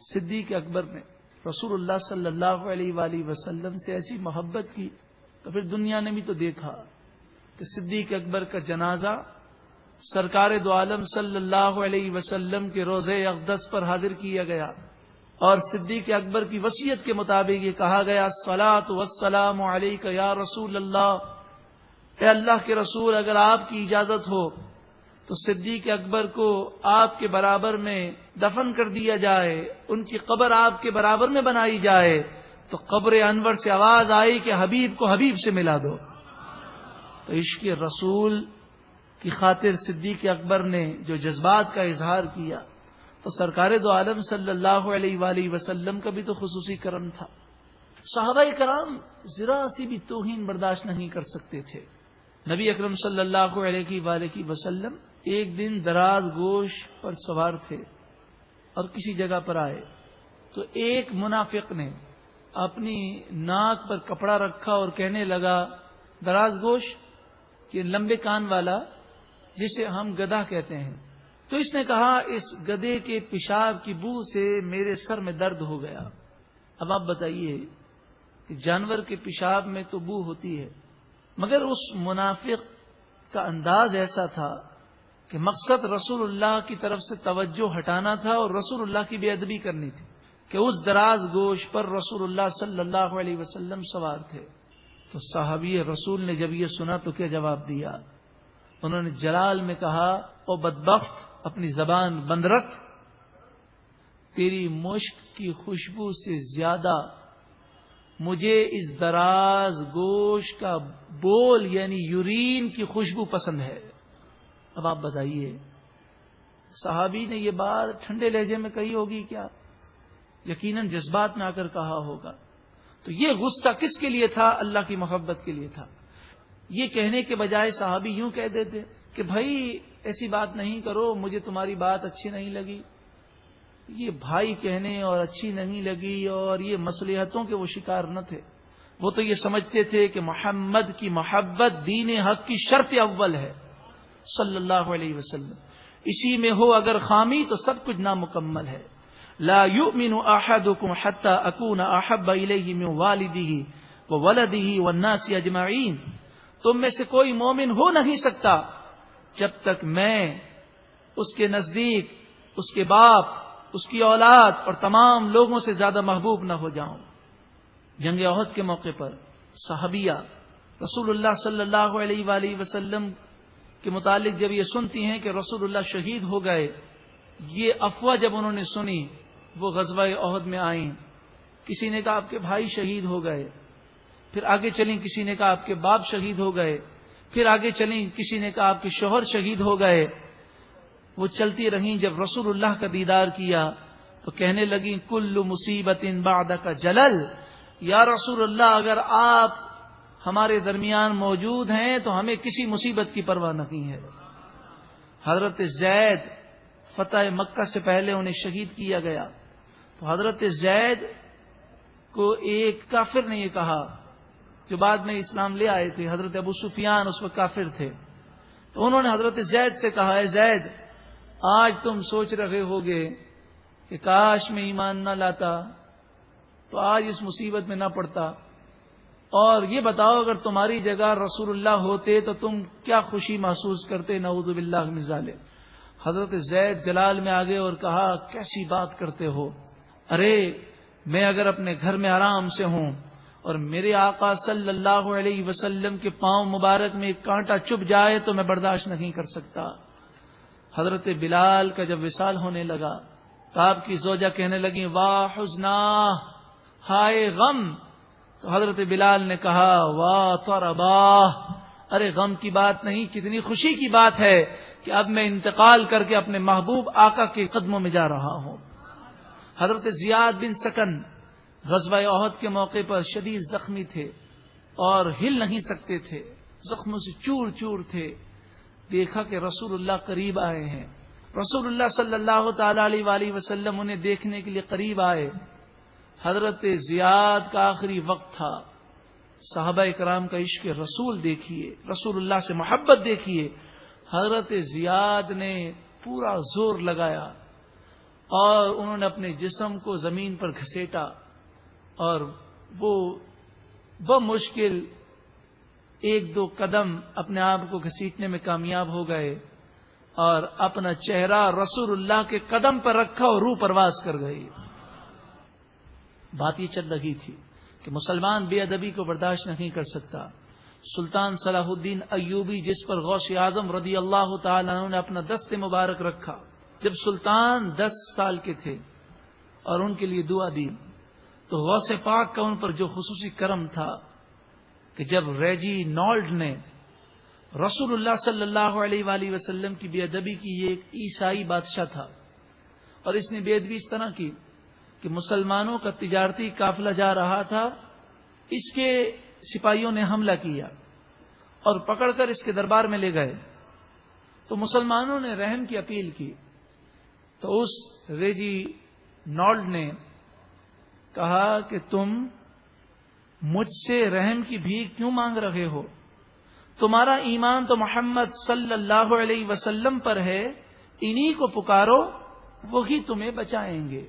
صدیق اکبر نے رسول اللہ صلی اللہ علیہ وآلہ وسلم سے ایسی محبت کی تو پھر دنیا نے بھی تو دیکھا کہ صدیق اکبر کا جنازہ سرکار دو عالم صلی اللہ علیہ وسلم کے روضہ اقدس پر حاضر کیا گیا، اور صدیق اکبر کی وصیت کے مطابق یہ کہا گیا الصلاۃ والسلام علیک یا رسول اللہ، اے اللہ کے رسول اگر آپ کی اجازت ہو تو صدیق اکبر کو آپ کے برابر میں دفن کر دیا جائے، ان کی قبر آپ کے برابر میں بنائی جائے۔ تو قبر انور سے آواز آئی کہ حبیب کو حبیب سے ملا دو۔ تو عشق رسول کی خاطر صدیق اکبر نے جو جذبات کا اظہار کیا تو سرکار دو عالم صلی اللہ علیہ وآلہ وسلم کا بھی تو خصوصی کرم تھا۔ صحابہ کرام ذرا سی بھی توہین برداشت نہیں کر سکتے تھے۔ نبی اکرم صلی اللہ علیہ وآلہ وسلم ایک دن دراز گوش پر سوار تھے اور کسی جگہ پر آئے تو ایک منافق نے اپنی ناک پر کپڑا رکھا اور کہنے لگا دراز گوش کہ لمبے کان والا جسے ہم گدھا کہتے ہیں، تو اس نے کہا اس گدھے کے پیشاب کی بو سے میرے سر میں درد ہو گیا۔ اب آپ بتائیے کہ جانور کے پیشاب میں تو بو ہوتی ہے، مگر اس منافق کا انداز ایسا تھا کہ مقصد رسول اللہ کی طرف سے توجہ ہٹانا تھا اور رسول اللہ کی بے ادبی کرنی تھی کہ اس دراز گوش پر رسول اللہ صلی اللہ علیہ وسلم سوار تھے۔ تو صحابی رسول نے جب یہ سنا تو کیا جواب دیا؟ انہوں نے جلال میں کہا او بدبخت اپنی زبان بند رکھ، تیری مشک کی خوشبو سے زیادہ مجھے اس دراز گوشت کا بول یعنی یورین کی خوشبو پسند ہے۔ اب آپ بتائیے، صحابی نے یہ بات ٹھنڈے لہجے میں کہی ہوگی کیا؟ یقیناً جذبات میں آ کر کہا ہوگا۔ تو یہ غصہ کس کے لیے تھا؟ اللہ کی محبت کے لیے تھا۔ یہ کہنے کے بجائے صحابی یوں کہہ دیتے کہ بھائی ایسی بات نہیں کرو، مجھے تمہاری بات اچھی نہیں لگی۔ یہ بھائی کہنے اور اچھی نہیں لگی اور یہ مصلحتوں کے وہ شکار نہ تھے۔ وہ تو یہ سمجھتے تھے کہ محمد کی محبت دین حق کی شرط اول ہے صلی اللہ علیہ وسلم، اسی میں ہو اگر خامی تو سب کچھ نامکمل ہے۔ لا یؤمن احدکم حتی اکون احب الیہ من والدہ وولدہ والناس اجمعین، تم میں سے کوئی مومن ہو نہیں سکتا جب تک میں اس کے نزدیک اس کے باپ، اس کی اولاد اور تمام لوگوں سے زیادہ محبوب نہ ہو جاؤں۔ جنگ احد کے موقع پر صحابیہ رسول اللہ صلی اللہ علیہ وآلہ وسلم کے متعلق جب یہ سنتی ہیں کہ رسول اللہ شہید ہو گئے، یہ افواہ جب انہوں نے سنی، وہ غزوہ احد میں آئیں۔ کسی نے کہا آپ کے بھائی شہید ہو گئے، پھر آگے چلیں کسی نے کہا آپ کے باپ شہید ہو گئے، پھر آگے چلیں کسی نے کہا آپ کے شوہر شہید ہو گئے۔ وہ چلتی رہیں، جب رسول اللہ کا دیدار کیا تو کہنے لگیں کل مصیبت بعدک جلل، یا رسول اللہ اگر آپ ہمارے درمیان موجود ہیں تو ہمیں کسی مصیبت کی پرواہ نہیں ہے۔ حضرت زید فتح مکہ سے پہلے انہیں شہید کیا گیا، تو حضرت زید کو ایک کافر نے یہ کہا جو بعد میں اسلام لے آئے تھے، حضرت ابو سفیان اس وقت کافر تھے، تو انہوں نے حضرت زید سے کہا اے زید، آج تم سوچ رہے ہوگے کہ کاش میں ایمان نہ لاتا تو آج اس مصیبت میں نہ پڑتا، اور یہ بتاؤ اگر تمہاری جگہ رسول اللہ ہوتے تو تم کیا خوشی محسوس کرتے؟ نعوذ باللہ من ذالک۔ حضرت زید جلال میں آگے اور کہا کیسی بات کرتے ہو، ارے میں اگر اپنے گھر میں آرام سے ہوں اور میرے آقا صلی اللہ علیہ وسلم کے پاؤں مبارک میں ایک کانٹا چبھ جائے تو میں برداشت نہیں کر سکتا۔ حضرت بلال کا جب وصال ہونے لگا تو آپ کی زوجہ کہنے لگی واہ حزنا، ہائے غم، تو حضرت بلال نے کہا واہ طربا، ارے غم کی بات نہیں، کتنی خوشی کی بات ہے کہ اب میں انتقال کر کے اپنے محبوب آقا کے قدموں میں جا رہا ہوں۔ حضرت زیاد بن سکن غزوہ احد کے موقع پر شدید زخمی تھے اور ہل نہیں سکتے تھے، زخموں سے چور چور تھے۔ دیکھا کہ رسول اللہ قریب آئے ہیں، رسول اللہ صلی اللہ تعالی علیہ وآلہ وسلم انہیں دیکھنے کے لیے قریب آئے۔ حضرت زیاد کا آخری وقت تھا، صحابہ کرام کا عشق رسول دیکھیے، رسول اللہ سے محبت دیکھیے۔ حضرت زیاد نے پورا زور لگایا اور انہوں نے اپنے جسم کو زمین پر گھسیٹا اور وہ بمشکل ایک دو قدم اپنے آپ کو گھسیٹنے میں کامیاب ہو گئے اور اپنا چہرہ رسول اللہ کے قدم پر رکھا اور روح پرواز کر گئی۔ بات یہ چل رہی تھی کہ مسلمان بے ادبی کو برداشت نہیں کر سکتا۔ سلطان صلاح الدین ایوبی جس پر غوث اعظم رضی اللہ تعالی عنہ نے اپنا دست مبارک رکھا، جب سلطان 10 سال کے تھے اور ان کے لیے دعا دی تو غوث پاک کا ان پر جو خصوصی کرم تھا کہ جب ریجی نالڈ نے رسول اللہ صلی اللہ علیہ وآلہ وسلم کی بے ادبی کی، یہ ایک عیسائی بادشاہ تھا اور اس نے بے ادبی اس طرح کی کہ مسلمانوں کا تجارتی قافلہ جا رہا تھا، اس کے سپاہیوں نے حملہ کیا اور پکڑ کر اس کے دربار میں لے گئے، تو مسلمانوں نے رحم کی اپیل کی، تو اس ریجی نالڈ نے کہا کہ تم مجھ سے رحم کی بھیک کیوں مانگ رہے ہو؟ تمہارا ایمان تو محمد صلی اللہ علیہ وسلم پر ہے، انہی کو پکارو، وہی تمہیں بچائیں گے۔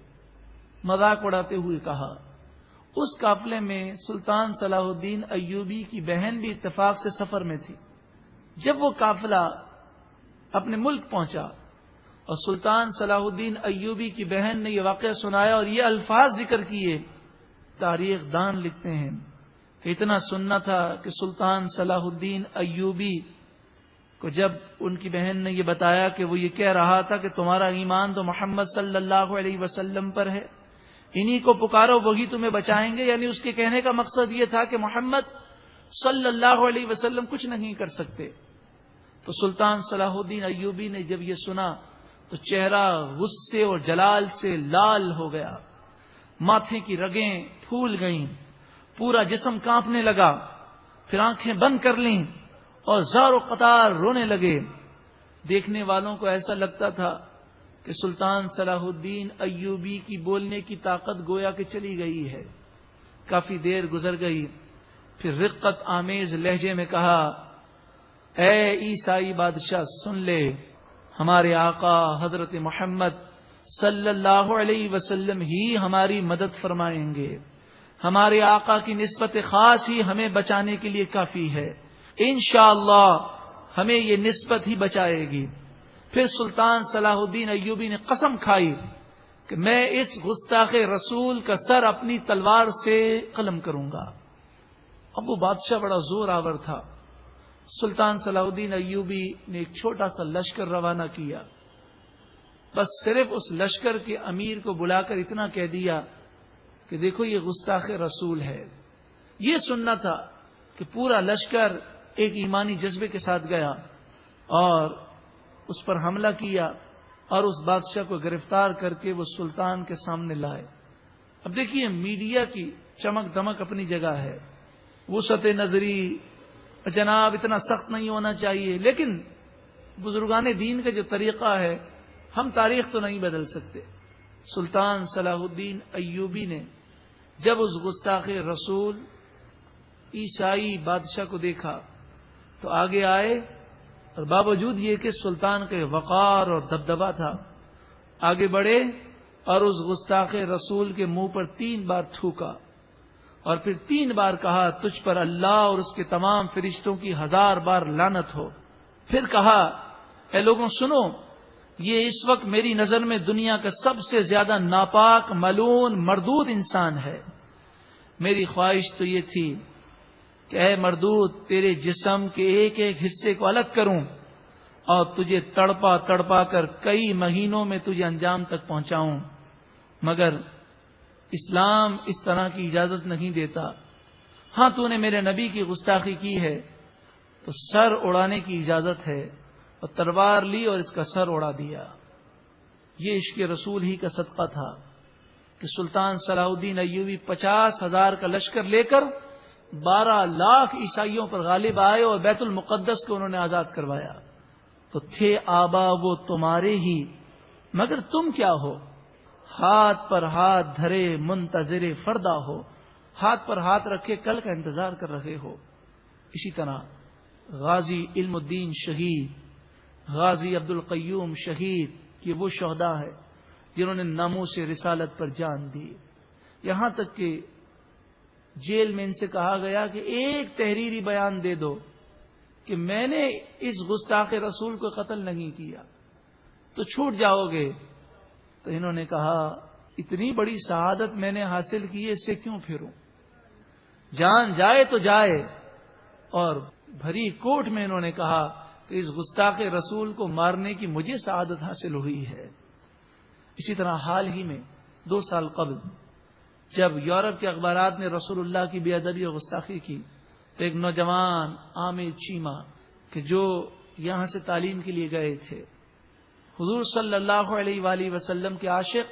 مذاق اڑاتے ہوئے کہا۔ اس قافلے میں سلطان صلاح الدین ایوبی کی بہن بھی اتفاق سے سفر میں تھی۔ جب وہ قافلہ اپنے ملک پہنچا اور سلطان صلاح الدین ایوبی کی بہن نے یہ واقعہ سنایا اور یہ الفاظ ذکر کیے، تاریخ دان لکھتے ہیں کہ اتنا سننا تھا کہ سلطان صلاح الدین ایوبی کو جب ان کی بہن نے یہ بتایا کہ وہ یہ کہہ رہا تھا کہ تمہارا ایمان تو محمد صلی اللہ علیہ وسلم پر ہے، انہی کو پکارو وہی تمہیں بچائیں گے، یعنی اس کے کہنے کا مقصد یہ تھا کہ محمد صلی اللہ علیہ وسلم کچھ نہیں کر سکتے۔ تو سلطان صلاح الدین ایوبی نے جب یہ سنا تو چہرہ غصے اور جلال سے لال ہو گیا، ماتھے کی رگیں پھول گئیں، پورا جسم کانپنے لگا، پھر آنکھیں بند کر لیں اور زار و قطار رونے لگے۔ دیکھنے والوں کو ایسا لگتا تھا کہ سلطان صلاح الدین ایوبی کی بولنے کی طاقت گویا کہ چلی گئی ہے۔ کافی دیر گزر گئی، پھر رقت آمیز لہجے میں کہا، اے عیسائی بادشاہ سن لے، ہمارے آقا حضرت محمد صلی اللہ علیہ وسلم ہی ہماری مدد فرمائیں گے، ہمارے آقا کی نسبت خاص ہی ہمیں بچانے کے لیے کافی ہے، انشاءاللہ ہمیں یہ نسبت ہی بچائے گی۔ پھر سلطان صلاح الدین ایوبی نے قسم کھائی کہ میں اس گستاخ رسول کا سر اپنی تلوار سے قلم کروں گا۔ اب وہ بادشاہ بڑا زور آور تھا۔ سلطان صلاح الدین ایوبی نے ایک چھوٹا سا لشکر روانہ کیا، بس صرف اس لشکر کے امیر کو بلا کر اتنا کہہ دیا کہ دیکھو یہ گستاخ رسول ہے۔ یہ سننا تھا کہ پورا لشکر ایک ایمانی جذبے کے ساتھ گیا اور اس پر حملہ کیا اور اس بادشاہ کو گرفتار کر کے وہ سلطان کے سامنے لائے۔ اب دیکھیے میڈیا کی چمک دمک اپنی جگہ ہے، وسعت نظری جناب اتنا سخت نہیں ہونا چاہیے، لیکن بزرگان دین کا جو طریقہ ہے ہم تاریخ تو نہیں بدل سکتے۔ سلطان صلاح الدین ایوبی نے جب اس گستاخ رسول عیسائی بادشاہ کو دیکھا تو آگے آئے، اور باوجود یہ کہ سلطان کے وقار اور دبدبا تھا، آگے بڑھے اور اس گستاخ رسول کے منہ پر 3 بار تھوکا اور پھر 3 بار کہا، تجھ پر اللہ اور اس کے تمام فرشتوں کی 1000 بار لعنت ہو۔ پھر کہا، اے لوگوں سنو، یہ اس وقت میری نظر میں دنیا کا سب سے زیادہ ناپاک، ملعون، مردود انسان ہے۔ میری خواہش تو یہ تھی کہ اے مردود تیرے جسم کے ایک ایک حصے کو الگ کروں اور تجھے تڑپا تڑپا کر کئی مہینوں میں تجھے انجام تک پہنچاؤں، مگر اسلام اس طرح کی اجازت نہیں دیتا۔ ہاں تو نے میرے نبی کی گستاخی کی ہے تو سر اڑانے کی اجازت ہے، اور تلوار لی اور اس کا سر اڑا دیا۔ یہ عشق رسول ہی کا صدقہ تھا کہ سلطان صلاح الدین ایوبی 50,000 کا لشکر لے کر 12 لاکھ عیسائیوں پر غالب آئے اور بیت المقدس کو انہوں نے آزاد کروایا۔ تو تھے آبا وہ تمہارے ہی، مگر تم کیا ہو؟ ہاتھ پر ہاتھ دھرے منتظر فردا ہو، ہاتھ پر ہاتھ رکھے کل کا انتظار کر رہے ہو۔ اسی طرح غازی علم الدین شہید، غازی عبد القیوم شہید، یہ وہ شہداء ہے جنہوں نے ناموس رسالت پر جان دی، یہاں تک کہ جیل میں ان سے کہا گیا کہ ایک تحریری بیان دے دو کہ میں نے اس گستاخ رسول کو قتل نہیں کیا تو چھوٹ جاؤ گے۔ تو انہوں نے کہا، اتنی بڑی شہادت میں نے حاصل کی ہے، اس سے کیوں پھروں؟ جان جائے تو جائے۔ اور بھری کوٹ میں انہوں نے کہا کہ اس گستاخ رسول کو مارنے کی مجھے سعادت حاصل ہوئی ہے۔ اسی طرح حال ہی میں 2 سال قبل جب یورپ کے اخبارات نے رسول اللہ کی بے ادبی اور گستاخی کی تو ایک نوجوان عامر چیمہ کہ جو یہاں سے تعلیم کے لیے گئے تھے، حضور صلی اللہ علیہ وآلہ وسلم کے عاشق،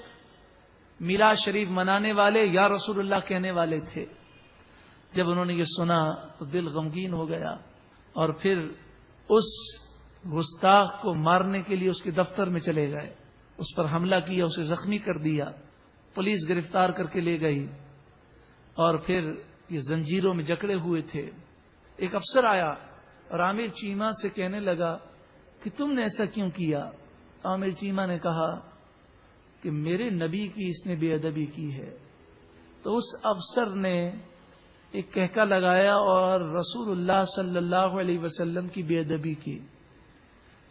میلاد شریف منانے والے، یا رسول اللہ کہنے والے تھے، جب انہوں نے یہ سنا تو دل غمگین ہو گیا اور پھر اس گستاخ کو مارنے کے لیے اس کے دفتر میں چلے گئے، اس پر حملہ کیا، اسے زخمی کر دیا، پولیس گرفتار کر کے لے گئی اور پھر یہ زنجیروں میں جکڑے ہوئے تھے۔ ایک افسر آیا اور عامر چیمہ سے کہنے لگا کہ تم نے ایسا کیوں کیا؟ عامر چیمہ نے کہا کہ میرے نبی کی اس نے بے ادبی کی ہے۔ تو اس افسر نے ایک کہکا لگایا اور رسول اللہ صلی اللہ علیہ وسلم کی بے ادبی کی۔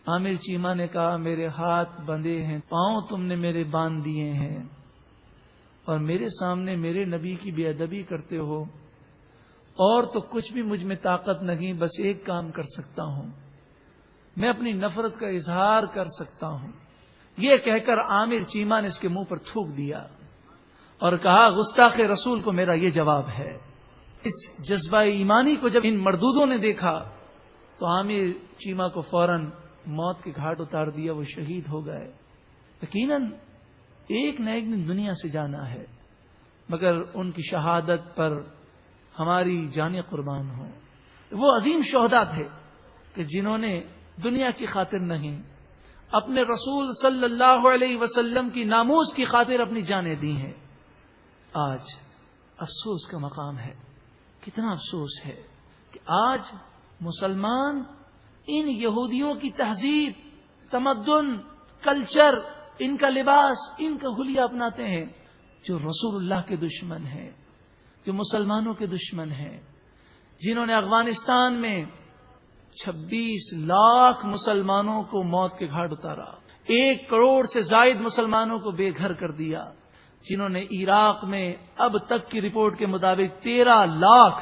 عامر چیمہ نے کہا، میرے ہاتھ بندھے ہیں، پاؤں تم نے میرے باندھ دیے ہیں اور میرے سامنے میرے نبی کی بے ادبی کرتے ہو، اور تو کچھ بھی مجھ میں طاقت نہیں، بس ایک کام کر سکتا ہوں میں اپنی نفرت کا اظہار کر سکتا ہوں. یہ کہہ کر عامر چیمہ نے اس کے منہ پر تھوک دیا اور کہا گستاخ رسول کو میرا یہ جواب ہے. اس جذبہ ایمانی کو جب ان مردودوں نے دیکھا تو عامر چیمہ کو فوراً موت کے گھاٹ اتار دیا. وہ شہید ہو گئے. یقیناً ایک نہ ایک دن دنیا سے جانا ہے، مگر ان کی شہادت پر ہماری جانیں قربان ہوں. وہ عظیم شہداء تھے کہ جنہوں نے دنیا کی خاطر نہیں، اپنے رسول صلی اللہ علیہ وسلم کی ناموس کی خاطر اپنی جانیں دی ہیں. آج افسوس کا مقام ہے، کتنا افسوس ہے کہ آج مسلمان ان یہودیوں کی تہذیب، تمدن، کلچر، ان کا لباس، ان کا حلیہ اپناتے ہیں جو رسول اللہ کے دشمن ہیں، جو مسلمانوں کے دشمن ہیں، جنہوں نے افغانستان میں 26 لاکھ مسلمانوں کو موت کے گھاٹ اتارا، 1 کروڑ سے زائد مسلمانوں کو بے گھر کر دیا، جنہوں نے عراق میں اب تک کی رپورٹ کے مطابق 13 لاکھ،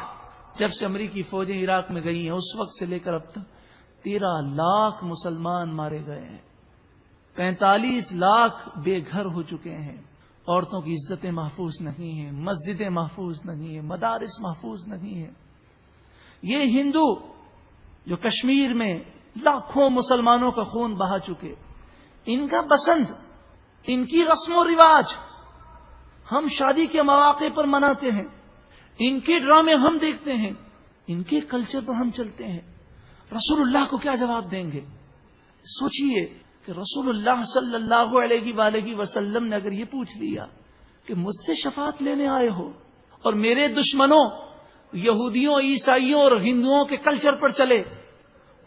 جب سے امریکی فوجیں عراق میں گئی ہیں اس وقت سے لے کر اب تک 13 لاکھ مسلمان مارے گئے ہیں، 45 لاکھ بے گھر ہو چکے ہیں. عورتوں کی عزتیں محفوظ نہیں ہیں، مسجدیں محفوظ نہیں ہیں، مدارس محفوظ نہیں ہیں. یہ ہندو جو کشمیر میں لاکھوں مسلمانوں کا خون بہا چکے، ان کا بسنت، ان کی رسم و رواج ہم شادی کے مواقع پر مناتے ہیں، ان کے ڈرامے ہم دیکھتے ہیں، ان کے کلچر پر ہم چلتے ہیں. رسول اللہ کو کیا جواب دیں گے؟ سوچئے کہ رسول اللہ صلی اللہ علیہ وآلہ وسلم نے اگر یہ پوچھ لیا کہ مجھ سے شفاعت لینے آئے ہو اور میرے دشمنوں یہودیوں، عیسائیوں اور ہندوؤں کے کلچر پر چلے،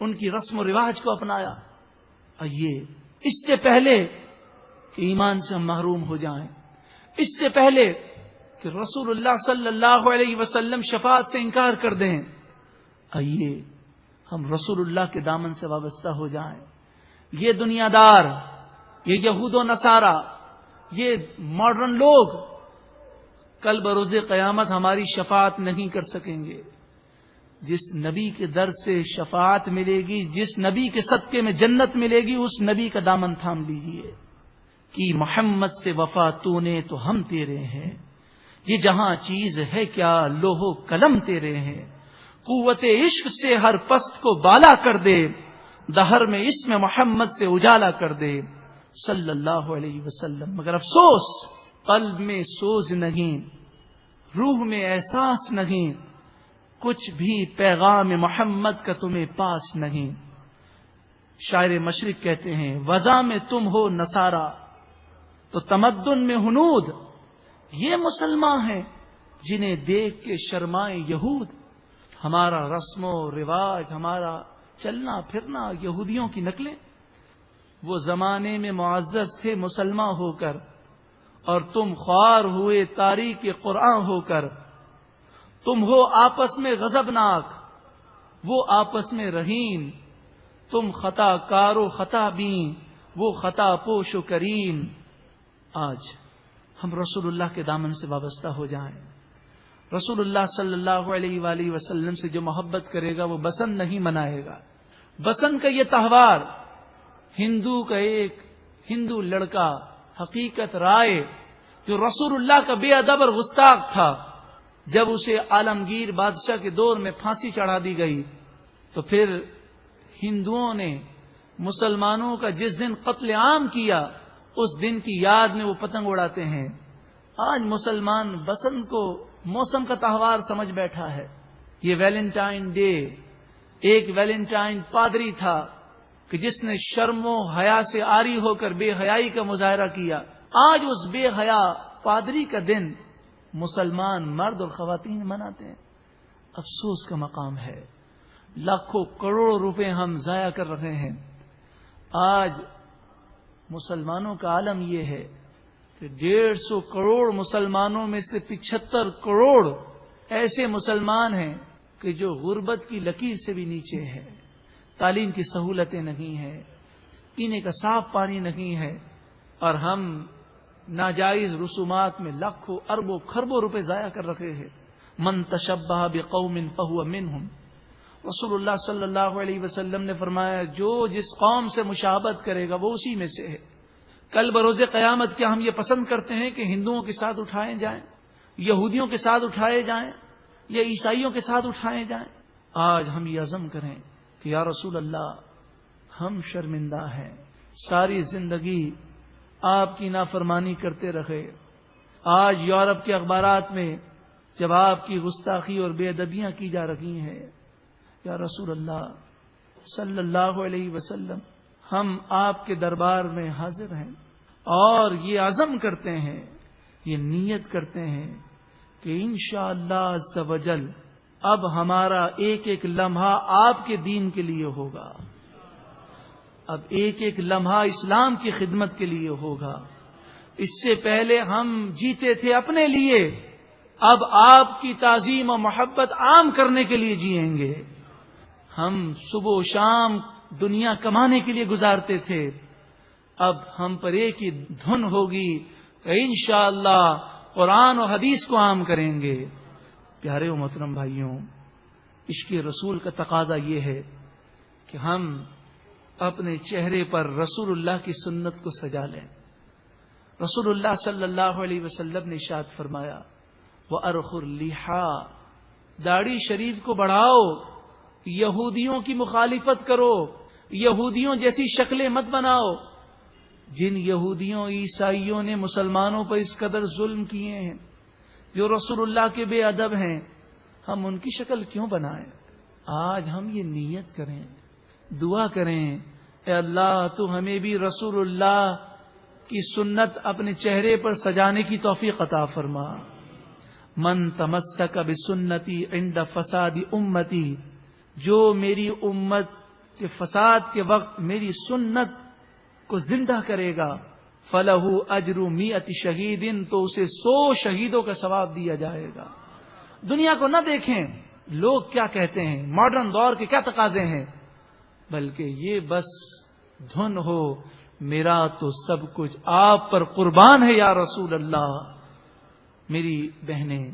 ان کی رسم و رواج کو اپنایا، آئیے اس سے پہلے کہ ایمان سے ہم محروم ہو جائیں، اس سے پہلے کہ رسول اللہ صلی اللہ علیہ وسلم شفاعت سے انکار کر دیں، آئیے ہم رسول اللہ کے دامن سے وابستہ ہو جائیں. یہ دنیا دار، یہ یہود و نصارہ، یہ ماڈرن لوگ کل بروز قیامت ہماری شفاعت نہیں کر سکیں گے. جس نبی کے در سے شفاعت ملے گی، جس نبی کے صدقے میں جنت ملے گی، اس نبی کا دامن تھام لیجئے کہ محمد سے وفا تو نے تو ہم تیرے ہیں، یہ جہاں چیز ہے کیا لوح و قلم تیرے ہیں، قوت عشق سے ہر پست کو بالا کر دے، دہر میں اسم محمد سے اجالا کر دے صلی اللہ علیہ وسلم. مگر افسوس قلب میں سوز نہیں، روح میں احساس نہیں، کچھ بھی پیغام محمد کا تمہیں پاس نہیں. شاعر مشرق کہتے ہیں وضع میں تم ہو نصارہ تو تمدن میں ہنود، یہ مسلمان ہیں جنہیں دیکھ کے شرمائے یہود. ہمارا رسم و رواج، ہمارا چلنا پھرنا یہودیوں کی نقلیں. وہ زمانے میں معزز تھے مسلمان ہو کر، اور تم خوار ہوئے تاریخ قرآن ہو کر. تم ہو آپس میں غضبناک، وہ آپس میں رحیم. تم خطا کار و خطا بین، وہ خطا پوش و کریم. آج ہم رسول اللہ کے دامن سے وابستہ ہو جائیں. رسول اللہ صلی اللہ علیہ وآلہ وسلم سے جو محبت کرے گا وہ بسنت نہیں منائے گا. بسنت کا یہ تہوار ہندو کا ایک ہندو لڑکا حقیقت رائے جو رسول اللہ کا بے ادب اور گستاخ تھا، جب اسے عالمگیر بادشاہ کے دور میں پھانسی چڑھا دی گئی تو پھر ہندوؤں نے مسلمانوں کا جس دن قتل عام کیا اس دن کی یاد میں وہ پتنگ اڑاتے ہیں. آج مسلمان بسنت کو موسم کا تہوار سمجھ بیٹھا ہے. یہ ویلنٹائن ڈے، ایک ویلنٹائن پادری تھا کہ جس نے شرم و حیا سے عاری ہو کر بے حیائی کا مظاہرہ کیا. آج اس بے حیا پادری کا دن مسلمان مرد اور خواتین مناتے ہیں. افسوس کا مقام ہے، لاکھوں کروڑوں روپے ہم ضائع کر رہے ہیں. آج مسلمانوں کا عالم یہ ہے کہ 150 کروڑ مسلمانوں میں سے 75 کروڑ ایسے مسلمان ہیں کہ جو غربت کی لکیر سے بھی نیچے ہے. تعلیم کی سہولتیں نہیں ہیں، پینے کا صاف پانی نہیں ہے، اور ہم ناجائز رسومات میں لاکھوں اربوں خربوں روپے ضائع کر رکھے ہیں. من تشبہ بقوم فہو منہم. رسول اللہ صلی اللہ علیہ وسلم نے فرمایا جو جس قوم سے مشابہت کرے گا وہ اسی میں سے ہے۔ کل بروز قیامت کیا ہم یہ پسند کرتے ہیں کہ ہندوؤں کے ساتھ اٹھائے جائیں، یہودیوں کے ساتھ اٹھائے جائیں یا عیسائیوں کے ساتھ اٹھائے جائیں؟ آج ہم یہ عزم کریں کہ یا رسول اللہ ہم شرمندہ ہیں، ساری زندگی آپ کی نافرمانی کرتے رہے۔ آج یورپ کے اخبارات میں جب آپ کی گستاخی اور بے ادبیاں کی جا رہی ہیں، یا رسول اللہ صلی اللہ علیہ وسلم ہم آپ کے دربار میں حاضر ہیں اور یہ عزم کرتے ہیں، یہ نیت کرتے ہیں کہ انشاءاللہ عز و جل اب ہمارا ایک ایک لمحہ آپ کے دین کے لیے ہوگا، اب ایک ایک لمحہ اسلام کی خدمت کے لیے ہوگا۔ اس سے پہلے ہم جیتے تھے اپنے لیے، اب آپ کی تعظیم و محبت عام کرنے کے لیے جیئیں گے۔ ہم صبح و شام دنیا کمانے کے لیے گزارتے تھے، اب ہم پر ایک ہی دھن ہوگی کہ انشاءاللہ قرآن و حدیث کو عام کریں گے۔ پیارے و محترم بھائیوں، عشق رسول کا تقاضا یہ ہے کہ ہم اپنے چہرے پر رسول اللہ کی سنت کو سجا لیں۔ رسول اللہ صلی اللہ علیہ وسلم نے ارشاد فرمایا وَأَرْخُ اللِّحَا، داڑھی شریف کو بڑھاؤ، یہودیوں کی مخالفت کرو، یہودیوں جیسی شکلیں مت بناؤ۔ جن یہودیوں عیسائیوں نے مسلمانوں پر اس قدر ظلم کیے ہیں، جو رسول اللہ کے بے ادب ہیں، ہم ان کی شکل کیوں بنائیں؟ آج ہم یہ نیت کریں، دعا کریں، اے اللہ تو ہمیں بھی رسول اللہ کی سنت اپنے چہرے پر سجانے کی توفیق عطا فرما۔ من تمسک بسنتی عند فساد امتی، جو میری امت کے فساد کے وقت میری سنت کو زندہ کرے گا، فلہ اجر 100 شہید، تو اسے 100 شہیدوں کا ثواب دیا جائے گا۔ دنیا کو نہ دیکھیں لوگ کیا کہتے ہیں، ماڈرن دور کے کیا تقاضے ہیں، بلکہ یہ بس دھن ہو میرا تو سب کچھ آپ پر قربان ہے یا رسول اللہ۔ میری بہنیں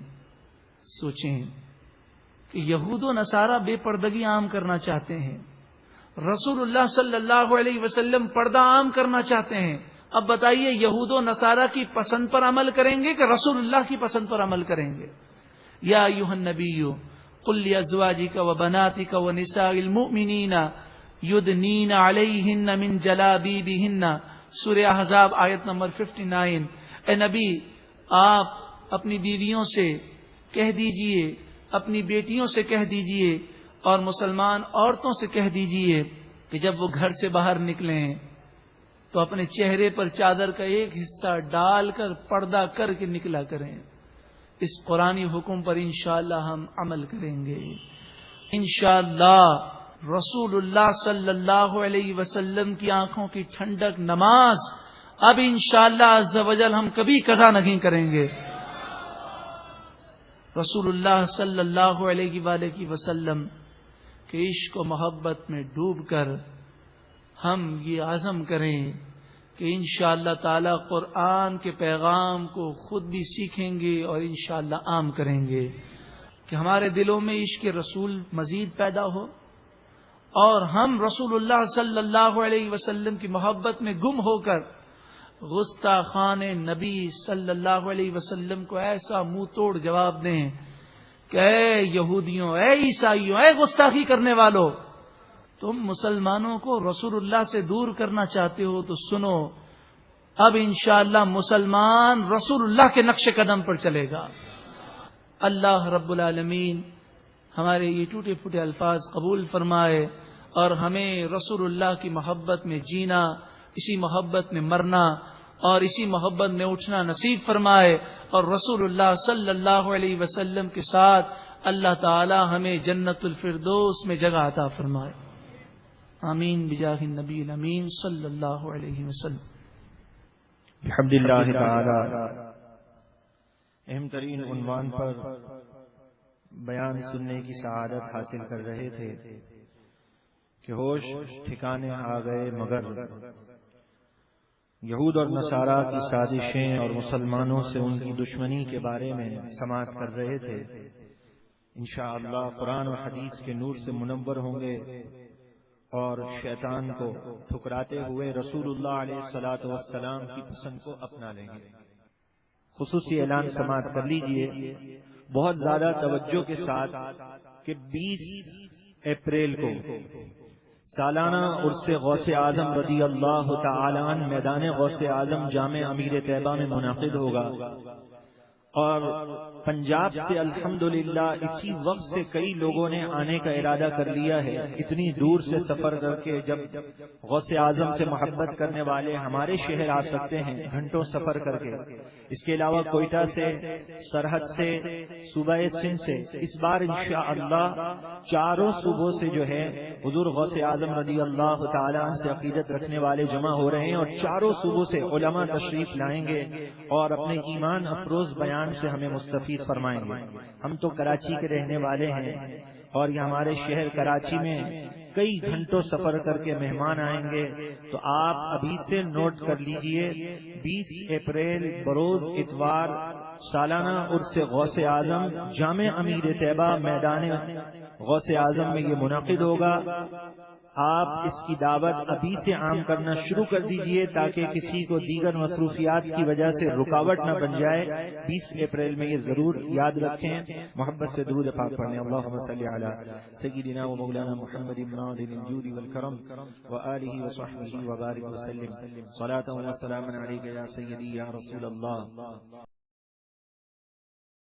سوچیں کہ یہود و نصارہ بے پردگی عام کرنا چاہتے ہیں، رسول اللہ صلی اللہ علیہ وسلم پردہ عام کرنا چاہتے ہیں۔ اب بتائیے یہود و نصارہ کی پسند پر عمل کریں گے کہ رسول اللہ کی پسند پر عمل کریں گے؟ یا ایھا النبی قل لازواجک وبناتک ونساء المؤمنین یدنین علیہن من جلابیبہن، سورہ احزاب آیت نمبر 59۔ اے نبی آپ اپنی بیویوں سے کہہ دیجئے، اپنی بیٹیوں سے کہہ دیجئے اور مسلمان عورتوں سے کہہ دیجئے کہ جب وہ گھر سے باہر نکلیں تو اپنے چہرے پر چادر کا ایک حصہ ڈال کر پردہ کر کے نکلا کریں۔ اس قرآنی حکم پر انشاءاللہ ہم عمل کریں گے۔ انشاءاللہ رسول اللہ صلی اللہ علیہ وسلم کی آنکھوں کی ٹھنڈک نماز اب انشاءاللہ عز و جل ہم کبھی قضا نہیں کریں گے۔ رسول اللہ صلی اللہ علیہ وآلہ وسلم کے عشق و محبت میں ڈوب کر ہم یہ عزم کریں کہ انشاءاللہ تعالی قرآن کے پیغام کو خود بھی سیکھیں گے اور انشاءاللہ عام کریں گے، کہ ہمارے دلوں میں عشق رسول مزید پیدا ہو اور ہم رسول اللہ صلی اللہ علیہ وسلم کی محبت میں گم ہو کر گستاخان نبی صلی اللہ علیہ وسلم کو ایسا منہ توڑ جواب دیں کہ اے یہودیوں، اے عیسائیوں، اے گستاخی کرنے والوں، تم مسلمانوں کو رسول اللہ سے دور کرنا چاہتے ہو تو سنو، اب انشاءاللہ مسلمان رسول اللہ کے نقش قدم پر چلے گا۔ اللہ رب العالمین ہمارے یہ ٹوٹے پھوٹے الفاظ قبول فرمائے اور ہمیں رسول اللہ کی محبت میں جینا، اسی محبت میں مرنا اور اسی محبت میں اٹھنا نصیب فرمائے، اور رسول اللہ صلی اللہ علیہ وسلم کے ساتھ اللہ تعالی ہمیں جنت الفردوس میں جگہ عطا فرمائے۔ آمین بجاہ النبی الامین صلی اللہ علیہ وسلم۔ بحمد اللہ تعالی اہم ترین عنوان پر بیان سننے کی سعادت حاصل کر رہے تھے کہ ہوش ٹھکانے آ گئے، مگر یہود اور نصارہ کی سازشیں اور مسلمانوں سے ان کی دشمنی کے بارے میں سماعت کر رہے تھے انشاءاللہ قرآن اور حدیث کے نور سے منور ہوں گے اور شیطان کو ٹھکراتے ہوئے رسول اللہ علیہ الصلوۃ والسلام کی پسند کو اپنا لیں گے۔ خصوصی اعلان سماعت کر لیجئے بہت زیادہ توجہ کے ساتھ کہ 20 اپریل کو سالانہ عرس غوث اعظم رضی اللہ تعالی عنہ میدان غوث اعظم جامع امیر طیبہ میں منعقد ہوگا، اور پنجاب سے الحمدللہ اسی وقت سے کئی لوگوں نے آنے کا ارادہ کر لیا ہے۔ اتنی دور سے سفر کر کے جب غوث اعظم سے محبت کرنے والے ہمارے شہر آ سکتے ہیں گھنٹوں سفر کر کے، اس کے علاوہ کوئٹہ سے، سرحد سے، صوبہ سندھ سے، اس بار انشاءاللہ چاروں صوبوں سے جو ہے حضور غوث اعظم رضی اللہ تعالی عنہ سے عقیدت رکھنے والے جمع ہو رہے ہیں، اور چاروں صوبوں سے علماء تشریف لائیں گے اور اپنے ایمان افروز بیان سے ہمیں مستفید فرمائیں گے۔ ہم تو کراچی کے رہنے والے ہیں اور یہ ہمارے شہر کراچی میں کئی گھنٹوں سفر کر کے مہمان آئیں گے، تو آپ ابھی سے نوٹ کر لیجئے 20 اپریل بروز اتوار سالانہ عرس غوث اعظم جامع امیر طیبہ میدان غوث اعظم میں یہ منعقد ہوگا۔ آپ اس کی دعوت ابھی سے عام کرنا شروع کر دیجئے تاکہ کسی کو دیگر مصروفیات کی وجہ سے رکاوٹ نہ بن جائے۔ 20 اپریل میں یہ ضرور یاد رکھیں۔ محبت سے درود پاک پڑھیں۔ اللہم صلی علی سیدنا و مولانا محمد الناظر الجود والکرم وآلہ وصحبہ وبارک وسلم۔ صلاۃ و سلام علیک یا سیدی یا رسول اللہ۔